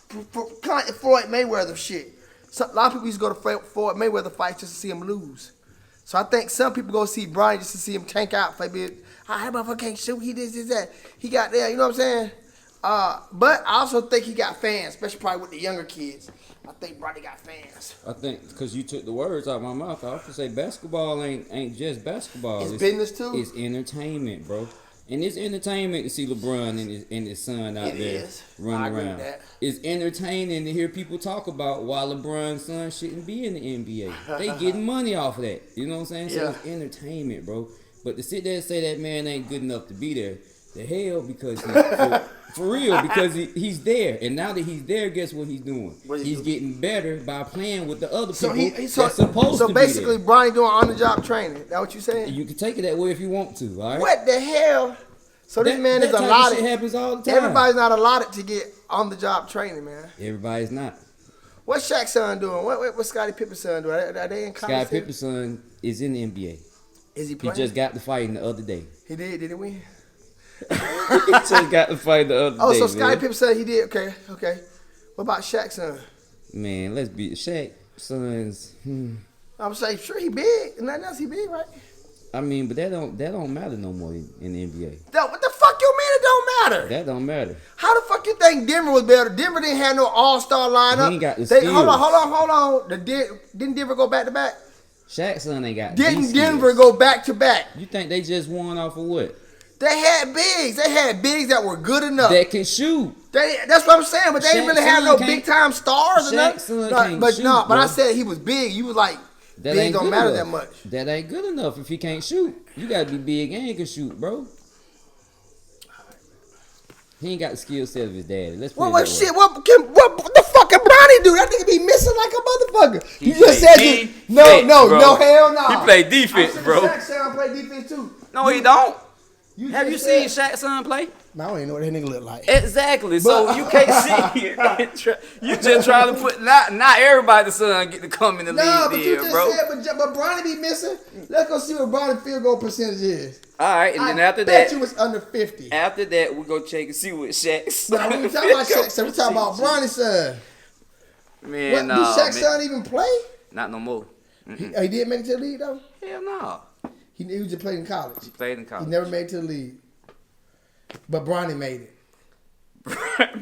Floyd Mayweather shit. So, a lot of people used to go to Floyd Mayweather fights just to see him lose. So I think some people go see Bronny just to see him tank out. Like, that motherfucker can't shoot. He this, that. He got there. You know what I'm saying? But I also think he got fans, especially probably with the younger kids. I think Bronny got fans. I think because you took the words out of my mouth, I have to say basketball ain't just basketball. It's business too. It's entertainment, bro. And it's entertainment to see LeBron and his son out there running around. It's entertaining to hear people talk about why LeBron's son shouldn't be in the NBA. They getting money off of that. You know what I'm saying? So it's entertainment, bro. But to sit there and say that man ain't good enough to be there, the hell, because for real, because he's there. And now that he's there, guess what he's doing? He's getting better by playing with the other people that's supposed to be there. So basically, Bronny doing on-the-job training. That what you saying? You can take it that way if you want to, all right? What the hell? So this man is allotted. That type of shit happens all the time. Everybody's not allotted to get on-the-job training, man. Everybody's not. What's Shaq's son doing? What's Scottie Pippen's son doing? Are they in college? Scottie Pippen's son is in the NBA. Is he playing? He just got the fight the other day. He did? Did he win? He just got the fight the other day. Oh, so Scottie Pippen said he did. Okay. What about Shaq's son? Man, let's be Shaq's son's. I'm saying, sure he big. Nothing else he big, right? I mean, but that don't matter no more in the NBA. What the fuck you mean it don't matter? That don't matter. How the fuck you think Denver was better? Denver didn't have no all-star lineup. He ain't got the skills. Hold on. Didn't Denver go back to back? Shaq's son ain't got. Didn't Denver go back to back? You think they just won off of what? They had bigs. They had bigs that were good enough. That can shoot. That's what I'm saying. But they didn't really have no big time stars. But I said he was big. You was like, bigs don't matter that much. That ain't good enough if he can't shoot. You gotta be big and can shoot, bro. He ain't got the skill set of his daddy. Let's put what the fuck can Bronny do? That nigga be missing like a motherfucker. You just said no, hell no. He play defense, bro. Shaq's son play defense too. No, he don't. Have you seen Shaq's son play? I don't even know what that nigga look like. Exactly. So you can't see it. You just trying to put not everybody's son get to come in the league, but you just bro. Said, but Bronny be missing. Let's go see what Bronny field goal percentage is. All right, and then after bet that, you was under 50. After that, we go check and see what Shaq's. But we talking about Shaq's son. We talking about Bronny's son. Man, do Shaq's son even play? Not no more. He did make it to the league though. Hell no. He just played in college. He played in college. He never made it to the league. But Bronny made it.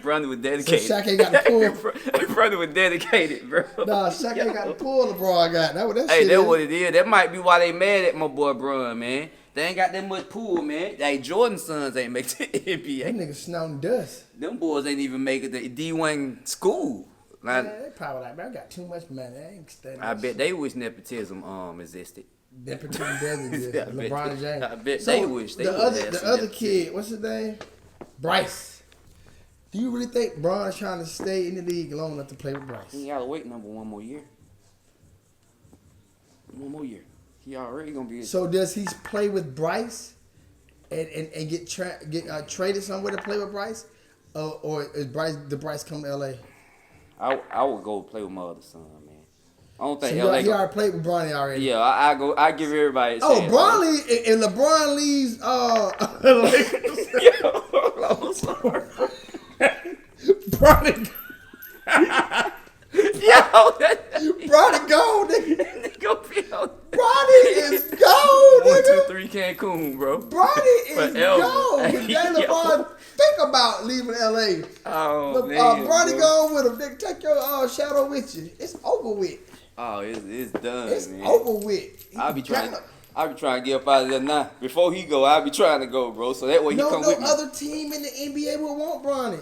Bronny was dedicated. So Shaq ain't got the pull. Bronny was dedicated, bro. Nah, Shaq ain't got the pull LeBron got. That's what it is. That might be why they mad at my boy Bron, man. They ain't got that much pull, man. Like Jordan's sons ain't make it to the NBA. Them niggas snouting dust. Them boys ain't even make it to D1 school. Like, they probably like, man, I got too much money. I ain't studying. I bet they wish nepotism existed. Nepotism does exist. LeBron James. I bet they wish they the other kid, what's his name? Bryce. Do you really think Bron is trying to stay in the league long enough to play with Bryce? He gotta wait one more year. One more year. He already gonna be. So does he play with Bryce, and get traded somewhere to play with Bryce, or is Bryce come to LA? I would go play with my other son, man. I don't think so he already played with Bronny already. Yeah, I give everybody a chance. Oh, Bronny and LeBron leaves. Bronny. Bronny gone, nigga. Bronny is gone, nigga. 1, 2, 3 Cancun, bro. Bronny is gone. But then LeBron think about leaving LA. Oh, man. Bronny gone with him. Nigga, take your shadow with you. It's over with. Oh, it's done, it's man. It's over with. I'll be trying to get up out of there now. Before he go, I'll be trying to go, bro. So that way he come with me. No other team in the NBA would want Bronny.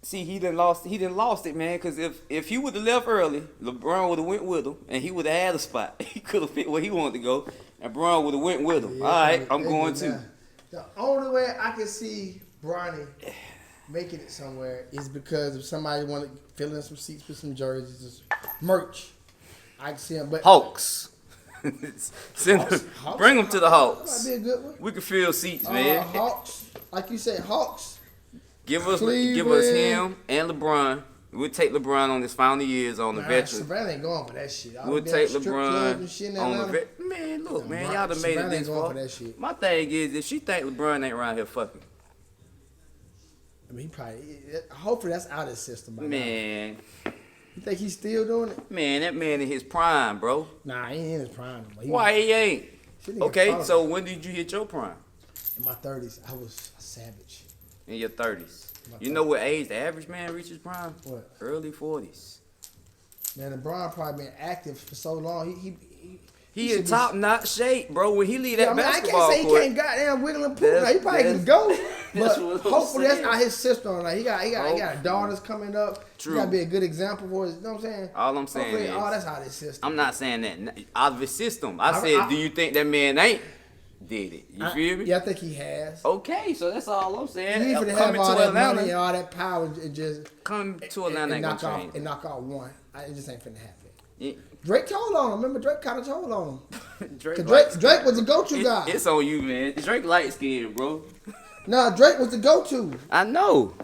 See, he done lost it, man. Because if he would have left early, LeBron would have went with him, and he would have had a spot. He could have fit where he wanted to go, and Bron would have went with him. Yeah, all right, I'm going too. The only way I can see Bronny making it somewhere is because if somebody want to fill in some seats with some jerseys, merch. I can see him, but Hawks. Hawks. Bring them to the Hawks. That'd be a good one. We can fill seats, man. Hawks, like you said, Hawks. Give us Cleveland. him and LeBron. We'll take LeBron on his final years on the veteran. Savannah ain't going for that shit. We'll take LeBron on the veteran. Man, look, man, y'all done made it this far. My thing is, if she think LeBron ain't around here fucking. I mean, he probably. Hopefully, that's out of his system. Man. You think he's still doing it? Man, that man in his prime, bro. Nah, he ain't in his prime. Why he ain't? Okay, so when did you hit your prime? In my 30s, I was a savage. In your 30s. You know what age the average man reaches prime? What? Early 40s. Man, LeBron probably been active for so long. He in top notch shape, bro. When he leave that basketball I can't say he can't goddamn wiggle and poop. He probably can go, but hopefully that's out his system. Like he got daughters coming up. True. He got to be a good example for his. You know what I'm saying? All I'm saying is, that's out of his system. I'm not saying that out of his system. I said, do you think that man ain't did it? You feel me? Yeah, I think he has. Okay, so that's all I'm saying. He even have all that money and all that power and just come to Atlanta and knock out one. It just ain't finna happen. Yeah. Drake told on him. Remember, Drake kind of told on him. Drake was the go-to guy. It's on you, man. Drake light skinned, bro. Nah, Drake was the go-to. I know.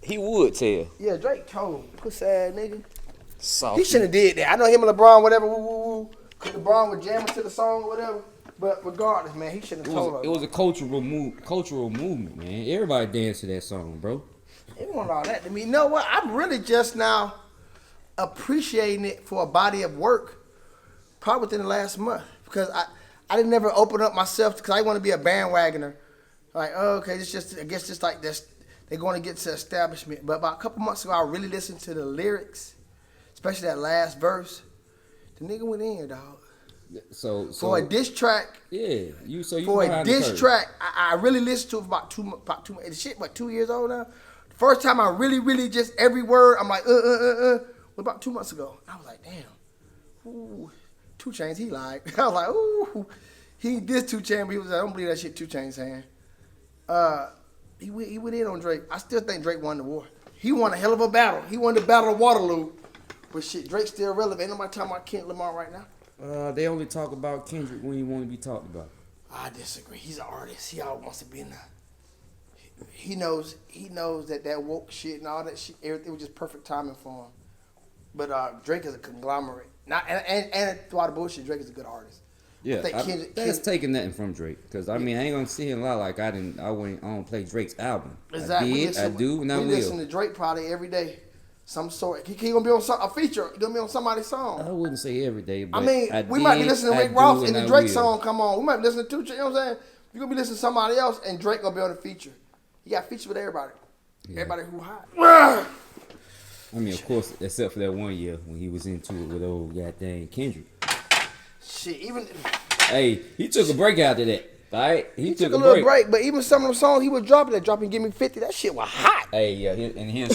He would tell. Yeah, Drake told him. Pussy ass nigga. Soft. He shouldn't have did that. I know him and LeBron, whatever, cause LeBron was jamming to the song or whatever. But regardless, man, he shouldn't have told her. It was a cultural movement, man. Everybody danced to that song, bro. It wasn't all that to me. You know what? I'm really just now appreciating it for a body of work probably within the last month because I didn't never open up myself because I want to be a bandwagoner. Like, oh, okay, it's just, I guess just like this, they're going to get to establishment. But about a couple months ago, I really listened to the lyrics, especially that last verse. The nigga went in, dog. So for a diss track, yeah, for a diss track, I really listened to it for about two. The shit, what, 2 years old now. The first time I really just every word, I'm like, was about 2 months ago. I was like, damn, ooh, 2 Chainz, he lied. I was like, ooh, he did 2 Chainz, but he was like, I don't believe that shit 2 Chainz saying. He went in on Drake. I still think Drake won the war. He won a hell of a battle. He won the Battle of Waterloo. But shit, Drake's still relevant. Ain't nobody talking about Kendrick Lamar right now. They only talk about Kendrick when he want to be talked about. I disagree. He's an artist. He always wants to be in the. He knows that woke shit and all that shit. Everything was just perfect timing for him. But Drake is a conglomerate. And through all the bullshit, Drake is a good artist. Yeah, that's taking nothing from Drake because I mean I ain't gonna sit here and lie like I don't play Drake's album. Exactly. I do, and I will. We listen to Drake probably every day. Some sort. He gonna be on a feature. He gonna be on somebody's song. I wouldn't say every day, but I mean, we might be listening to Rick Ross and the Drake song come on. We might be listening to 2 Chainz. You know what I'm saying? You're gonna be listening to somebody else and Drake gonna be on the feature. He got features with everybody. Yeah. Everybody who hot. I mean, of course, except for that 1 year when he was into it with old goddamn Kendrick. Shit, even. Hey, he took a break after that. Right? He took a little break, but even some of them songs he was dropping Give Me 50, that shit was hot. Hey, yeah, and he'll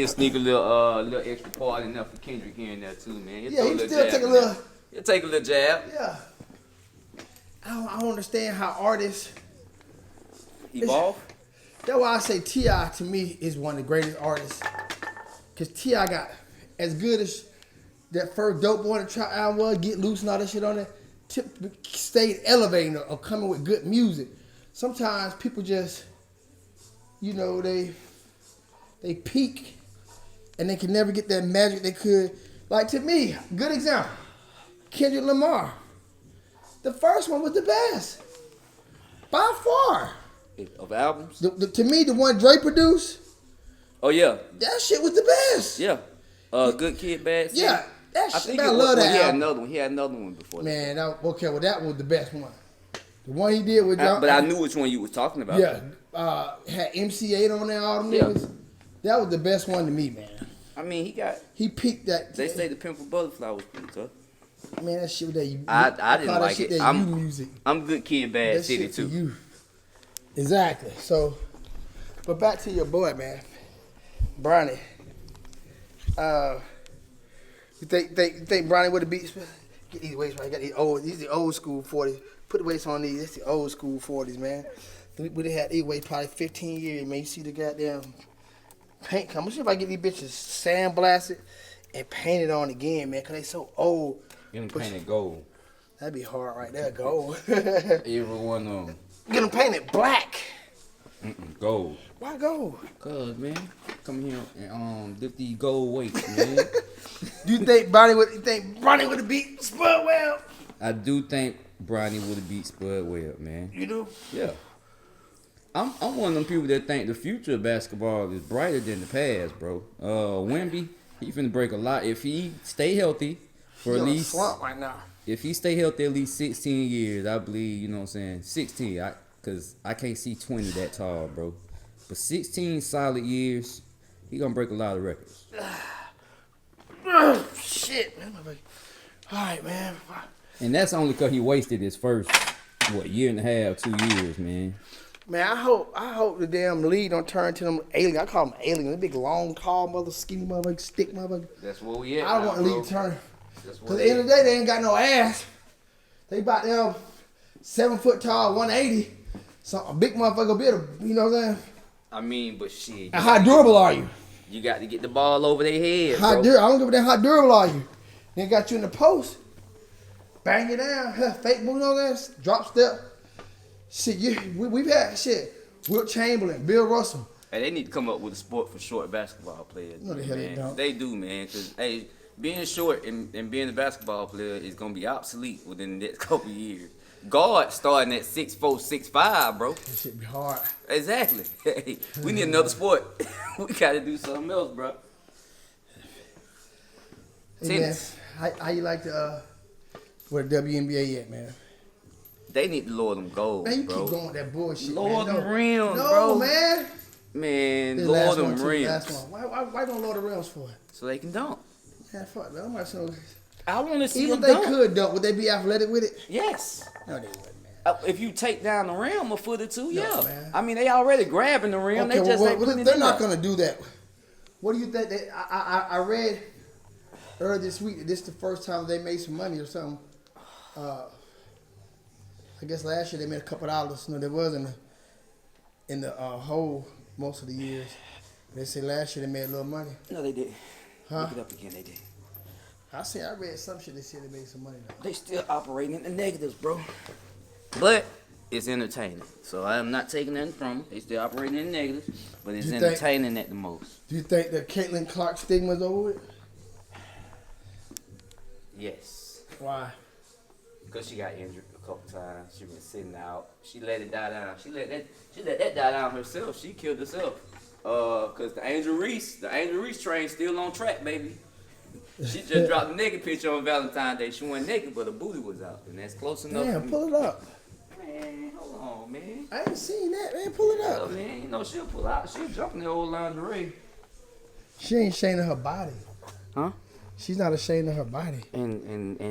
sneak a little extra part in there for Kendrick here and there too, man. He'll still take a little. He'll take a little jab. Yeah. I don't understand how artists evolve. That's why I say T.I. to me is one of the greatest artists. Cause T.I. got as good as that first Dope Boy and Trap album was, Get Loose and all that shit on there. Stayed elevating or coming with good music. Sometimes people just, they peak and they can never get that magic they could. Like to me, good example, Kendrick Lamar. The first one was the best, by far. Of albums? To me, the one Drake produced. Oh yeah. That shit was the best. Yeah. Good Kid, Bad City. Yeah. That shit, I love that he had album. another one. He had another one before. Man, that was the best one. The one he did with But I knew which one you was talking about. Yeah, had MC8 on there, all them niggas. That was the best one to me, man. I mean, he peaked that. They say the Pimple Butterfly was pretty tough. Man, that shit was that. I didn't like it. Music. I'm Good Kid, Bad that City shit too. You. Exactly. So, but back to your boy, man, Bronny. You think Bronny would have beat? Get these weights right. Got these the old school 40s. Put the weights on these. That's the old school 40s, man. We had these weights probably 15 years, man. You see the goddamn paint come. Let's see if I get these bitches sandblasted and painted on again, man. Cause they so old. Get them painted gold. That'd be hard right there, gold. Every one of them. Get them painted black. Gold. Why gold? Cause man, come here and lift these gold weights, man. Do you think Bronny would have beat Spud Webb? I do think Bronny would have beat Spud Webb, man. You do? Yeah. I'm one of them people that think the future of basketball is brighter than the past, bro. Wemby, he finna break a lot if he stay healthy for He's at on a least. slump right now. If he stay healthy at least 16 years, I believe, you know what I'm saying, 16, because I can't see 20 that tall, bro. But 16 solid years, he going to break a lot of records. Shit, man. All right, man. And that's only because he wasted his first, year and a half, 2 years, man. Man, I hope the damn league don't turn to them alien. I call them alien. Them big, long, tall, mother, skinny motherfucker, stick motherfucker. That's what we at. I don't want the bro. league to turn. That's Because what at the end of the day, they ain't got no ass. They about them 7 foot tall, 180. So a big motherfucker build, you know what I'm saying? I mean, but shit. And how durable are you? You got to get the ball over their head, I bro. don't give a damn how durable are you. They got you in the post. Bang it down. Fake boot on this. Drop step. Shit, we've had shit. Wilt Chamberlain, Bill Russell. Hey, they need to come up with a sport for short basketball players. No, the hell they man. don't. They do, man. Because, hey, being short and being a basketball player is going to be obsolete within the next couple of years. Guard starting at 6'4", 6'5", bro. That shit be hard. Exactly. Hey, we need another sport. We got to do something else, bro. Hey, man, Tennis. how you like the where the WNBA at, man? They need to lower them goals, Man, you bro. keep going with that bullshit. Lower man. them rims, no, bro. man. Man, This lower last them one, too, rims. last one. Why don't lower the rims for it? So they can dunk. Man, fuck that. I'm not so. I want to see Even them if they dunk. could dunk, would they be athletic with it? Yes. No, they wouldn't, man. If you take down the rim a foot or two, yeah. man. I mean, they already grabbing the rim. They just ain't putting it they're in not there. gonna do that. What do you think? I read earlier this week that this is the first time they made some money or something. I guess last year they made a couple dollars. No, there was in the whole most of the years. They say last year they made a little money. No, they did. Huh? Look it up again. They did. I read some shit. They said they made some money though. They still operating in the negatives, bro. But it's entertaining. So I am not taking nothing from them. They still operating in the negatives, but it's You think- entertaining at the most. Do you think that Caitlin Clark stigma's over with? Yes. Why? Because she got injured a couple times. She been sitting out. She let it die down. She let that die down herself. She killed herself. Cause the Angel Reese train still on track, baby. She just dropped a naked picture on Valentine's Day. She wasn't naked, but her booty was out, and that's close enough. for Damn, me. pull it up. Man, hold on, man. I ain't seen that, man. Pull it Oh, up. man, you know she'll pull out. She'll jump in the old lingerie. She ain't ashamed of her body. Huh? She's not ashamed of her body. And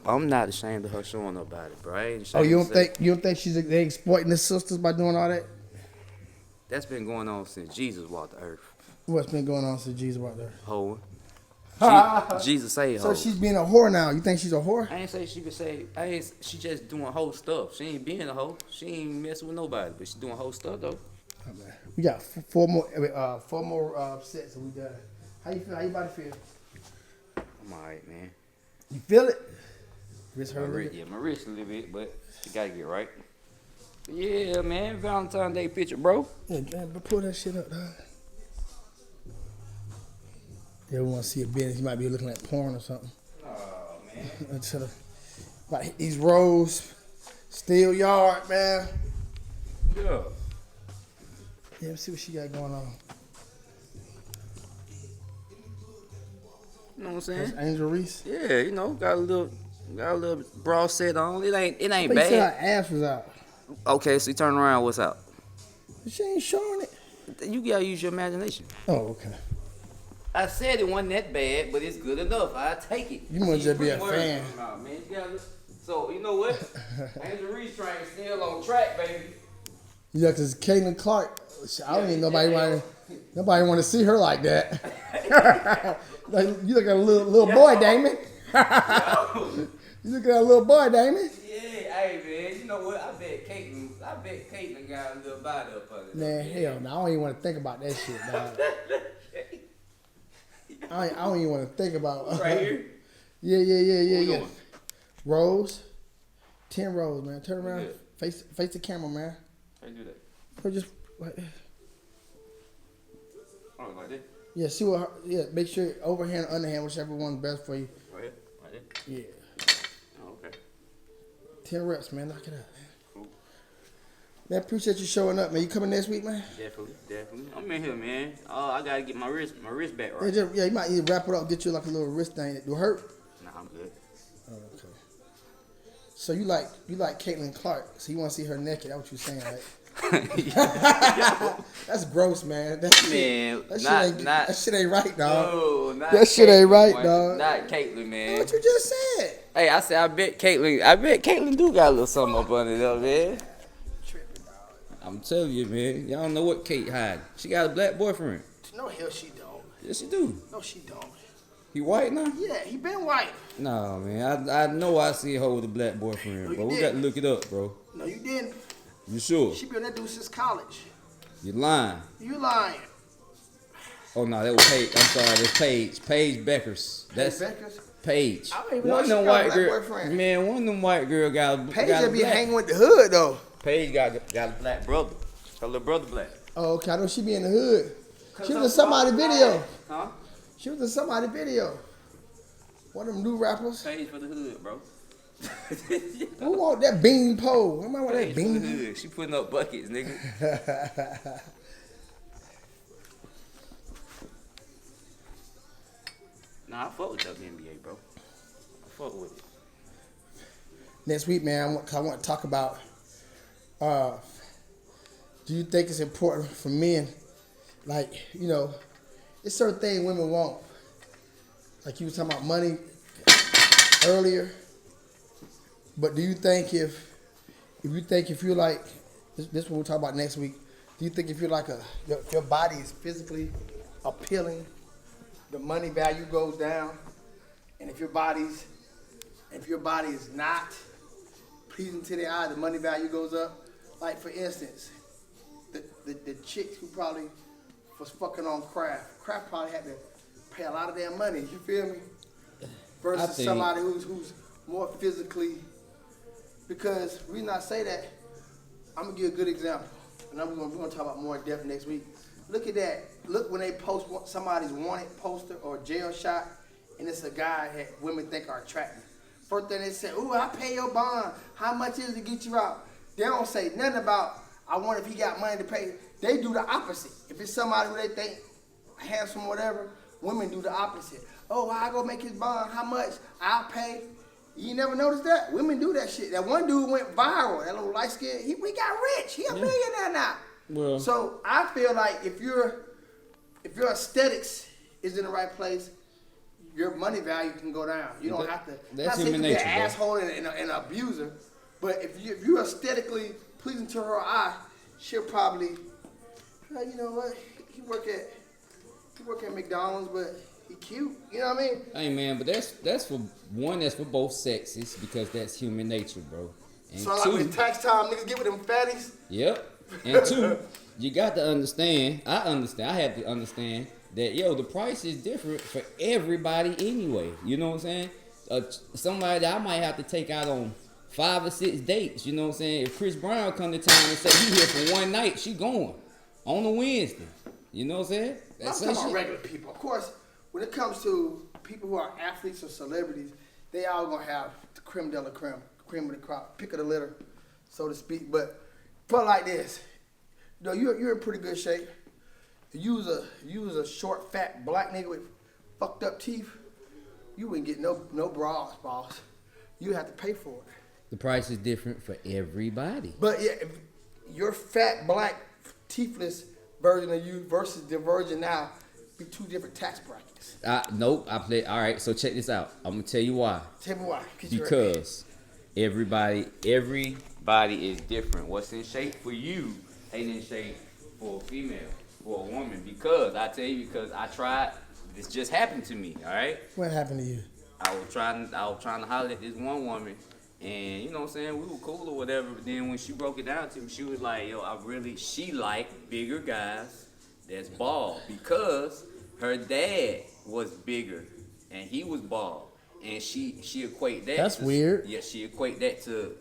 I'm not ashamed of her showing her body, bro. I ain't Oh, ashamed to say- you don't think they exploiting the sisters by doing all that? That's been going on since Jesus walked the earth. What's been going on since Jesus walked there? Hoeing. Jesus say So hoe. she's being a whore now. You think she's a whore? I ain't say she could say. She just doing whole stuff. She ain't being a hoe. She ain't messing with nobody, but she doing whole stuff though. Oh, man. We got four more sets and we done. How you feel? How you body feel? I'm alright, man. You feel it? Wrist My hurt a little wrist, bit? yeah, my wrist a little bit, but you gotta get right. Yeah, man. Valentine's Day picture, bro. Yeah, man, but pull that shit up, dog. You ever want to see a business? You might be looking at porn or something. Oh man. Until like these rows, steel yard, man. Yeah. Yeah, let's see what she got going on. You know what I'm That's saying? Angel Reese. Yeah, you know, got a little bra set on. It ain't But you said bad. her ass was out. Okay, so you turn around. What's up? But she ain't showing it. You gotta use your imagination. Oh, okay. I said it wasn't that bad, but it's good enough. I take it. You must just be a put words fan. in my mouth, man. You gotta, so you know what? Angel Reese train still on track, baby. Yeah, because Caitlin Clark, I don't even nobody want to see her like that. Like, you look at a little boy, Damon. You look at a little boy, Damon. Yeah, hey man, you know what? I bet Caitlin got a little body up on it. Man, hell no, I don't even want to think about that shit, dog. I don't even want to think about. Right here. Yeah. Where we going? Rows, 10 rows, man. Turn around, Yeah. face the camera, man. How you do that? Or just What? Oh, like this. Yeah, see what? Yeah, make sure overhand, underhand, whichever one's best for you. Right here. Like this. Yeah. Oh, okay. 10 reps, man. Knock it out, man. Cool. Man, appreciate you showing up, man. You coming next week, man? Definitely. I'm in here, man. I gotta get my wrist back Yeah, right. you might need to wrap it up, get you like a little wrist thing. Do it hurt? Nah, I'm good. Oh, okay. So you like Caitlin Clark? So you want to see her naked? That's what you're saying, right? That's gross, man. That shit ain't right, dog. No, not that shit ain't right, man. dog. Not Caitlin, man. What you just said? Hey, I said I bet Caitlin do got a little something up under there, man. Tripping, dog. I'm telling you, man. Y'all don't know what Kate hide. She got a black boyfriend. No, hell she don't. Yes, she do. No, she don't. He white now? Yeah, he been white. No, man. I know I see her with a black boyfriend, No, you bro. We got to didn't. look it up, bro. No, you didn't. You sure? She been on that dude since college. You lying. You lying. Oh, no, that was Paige. I'm sorry, that's Paige. Paige Beckers. That's Beckers? Paige. I don't even know One of she them got a white black girl. boyfriend. Man, one of them white girl got a Paige got a just be black. hanging with the hood, though. Paige got a black brother. Her little brother black. Oh, okay. I know she be in the hood. She was in somebody's video. Huh? She was in somebody's video. One of them new rappers. Paige for the hood, bro. Who want that bean pole? Who want that Paige for the bean? hood. She putting up buckets, nigga. Nah, I fuck with WNBA, bro. I fuck with it. Next week, man, I want to talk about. Do you think it's important for men, like, you know, it's certain things women want. Like you was talking about money earlier. But do you think if you're like, this what we'll talk about next week. Do you think if you're like your body is physically appealing, the money value goes down, and if your body is not pleasing to the eye, the money value goes up? Like for instance, the chicks who probably was fucking on Kraft probably had to pay a lot of their money. You feel me? Versus somebody who's more physically. Because the reason I say that, I'm gonna give a good example, and we're gonna talk about more in depth next week. Look at that. Look when they post somebody's wanted poster or jail shot, and it's a guy that women think are attractive. First thing they say, "Ooh, I pay your bond. How much is it to get you out?" They don't say nothing about, "I wonder if he got money to pay." They do the opposite. If it's somebody who they think handsome or whatever, women do the opposite. "Oh, I go make his bond. How much? I'll pay." You never noticed that? Women do that shit. That one dude went viral. That little light skin. We got rich. He a millionaire now. Well, so I feel like if your aesthetics is in the right place, your money value can go down. You don't have to. That's not human say you nature, be an asshole and an abuser, but if you're aesthetically pleasing to her eye, she'll probably, you know what? He work at McDonald's, but he cute. You know what I mean? hey man, but that's for both sexes because that's human nature, bro. And So like two, when it's tax time, niggas get with them fatties. Yep. And two, you got to understand. I had to understand that the price is different for everybody anyway. You know what I'm saying? Somebody that I might have to take out on 5 or 6 dates. You know what I'm saying? If Chris Brown come to town and say he here for one night, she going on a Wednesday. You know what I'm saying? I'm talking about regular people. Of course, when it comes to people who are athletes or celebrities, they all gonna have the creme de la creme, cream of the crop, pick of the litter, so to speak. But put like this, you're in pretty good shape. If you was a short, fat black nigga with fucked up teeth, you wouldn't get no bras, boss. You have to pay for it. The price is different for everybody. But yeah, if your fat black teethless version of you versus the version now, be 2 different tax brackets. Nope. I play. All right. So check this out. I'm gonna tell you why. Tell me why. Because everybody Is different. What's in shape for you ain't in shape for a female, for a woman. Because I tried. This just happened to me. All right. What happened to you? I was trying to holler at this one woman, and you know what I'm saying, we were cool or whatever. But then when she broke it down to me, she was like, she like bigger guys that's bald because her dad was bigger and he was bald, and she equate that. That's weird. Yeah, she equate that to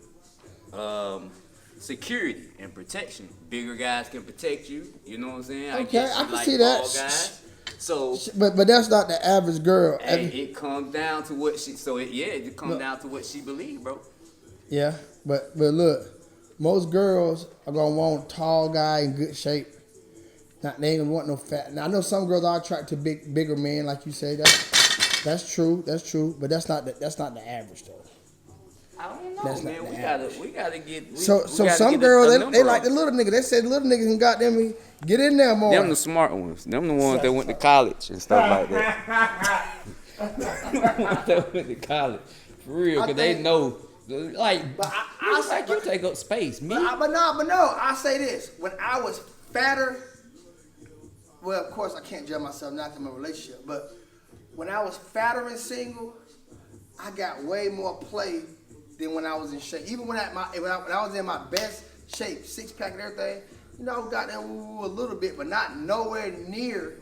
security and protection. Bigger guys can protect you. You know what I'm saying? Okay, I can see that. Guys. So, but that's not the average girl. hey, it comes down to what she. So it comes down to what she believes, bro. Yeah, but look, most girls are gonna want tall guy in good shape. They ain't gonna want no fat. Now I know some girls are attracted to bigger men, like you say. That's true. But that's not the average though. I don't know, That's man. We gotta get. So some girls they like the little nigga. They say the little niggas can goddamn get in there more. Them the smart ones. Them the ones that went to college and stuff like that. That went to college for real, cause they know. Like, but you take up space, me. But no. I say this: when I was fatter, well, of course I can't judge myself not in my relationship, but when I was fatter and single, I got way more play than when I was in shape. Even when I was in my best shape, 6-pack and everything, I got that a little bit, but not nowhere near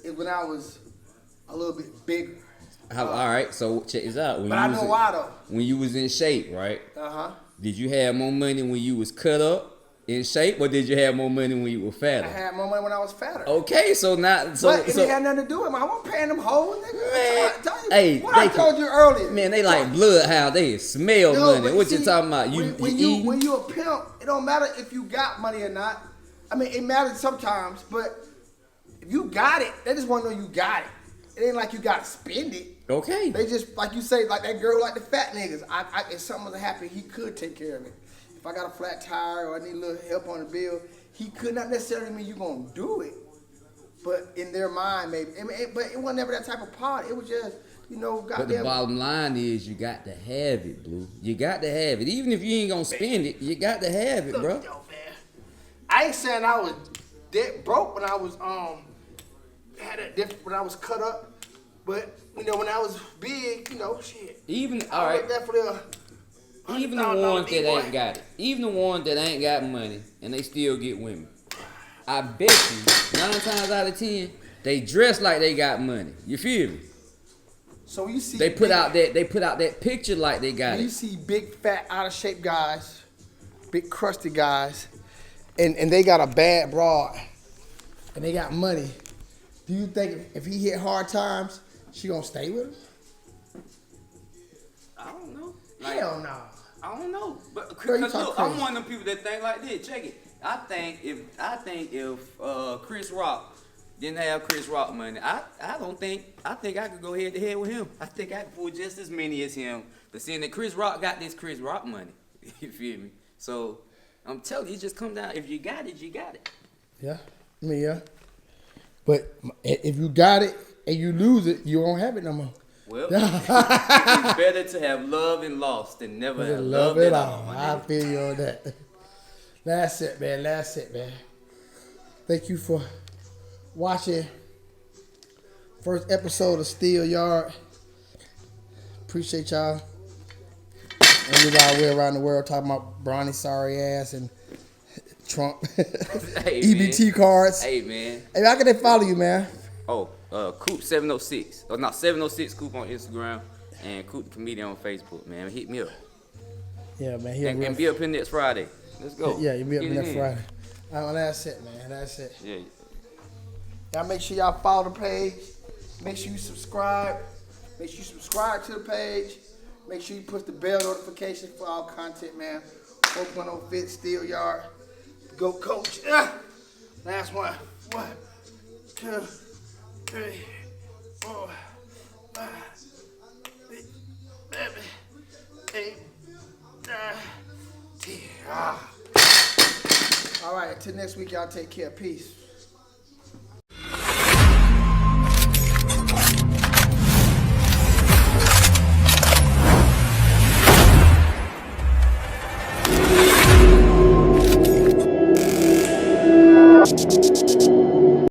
as when I was a little bit bigger. All right, so check this out. But I know why though. When you was in shape, right? Did you have more money when you was cut up in shape, or did you have more money when you were fatter? I had more money when I was fatter. Okay, so not so. But it had nothing to do with it. I wasn't paying them hoes, nigga. Man, hey, I told you earlier. Man, they like bloodhound. They smell money. What you talking about? When you a pimp, it don't matter if you got money or not. I mean, it matters sometimes, but if you got it, they just want to know you got it. It ain't like you got to spend it. Okay. They just, like you say, like that girl, like the fat niggas. If something was happen, he could take care of it. If I got a flat tire or I need a little help on the bill, he could not necessarily mean you gonna do it. But in their mind, maybe. But it wasn't never that type of part. It was just, goddamn. But the bottom line is you got to have it, Blue. You got to have it. Even if you ain't gonna spend it, you got to have it, bro. Yo, man. I ain't saying I was dead broke when I was when I was cut up. But when I was big, shit. Even all right. Even the ones that ain't got it. Even the ones that ain't got money and they still get women. I bet you 9 times out of 10 they dress like they got money. You feel me? So you see they put out that picture like they got it. You see big fat out of shape guys, big crusty guys, and they got a bad broad and they got money. Do you think if he hit hard times, she gonna stay with him? I don't know. Hell no. I don't know, but because look, I'm one of them people that think like this. Check it. I think if Chris Rock didn't have Chris Rock money, I think I could go head to head with him. I think I could pull just as many as him. But seeing that Chris Rock got this Chris Rock money, you feel me? So I'm telling you, it just come down. If you got it, you got it. Yeah, yeah. But if you got it and you lose it, you won't have it no more. Well, it's better to have love and lost than never have love at all. I feel you on that. That's it, man. Thank you for watching first episode of Steel Yard. Appreciate y'all. Everybody way around the world talking about Bronny sorry ass and Trump. Hey, EBT man. cards. Hey, man. Hey, how can they follow you, man? Oh, Coop 706. Oh, no, 706 Coop on Instagram and Coop the Comedian on Facebook, man. Hit me up. Yeah, man. And be up here next Friday. Let's go. Yeah, you'll be up here next Friday. All right, well, that's it, man. That's it. Yeah. Y'all make sure y'all follow the page. Make sure you subscribe. Make sure you subscribe to the page. Make sure you push the bell notification for all content, man. 4.0 Fit Steel Yard. Go coach. Last one. 1, 2, 3, 4, 5, 6, 7, 8, 9, 10. All right, until next week, y'all take care. Peace.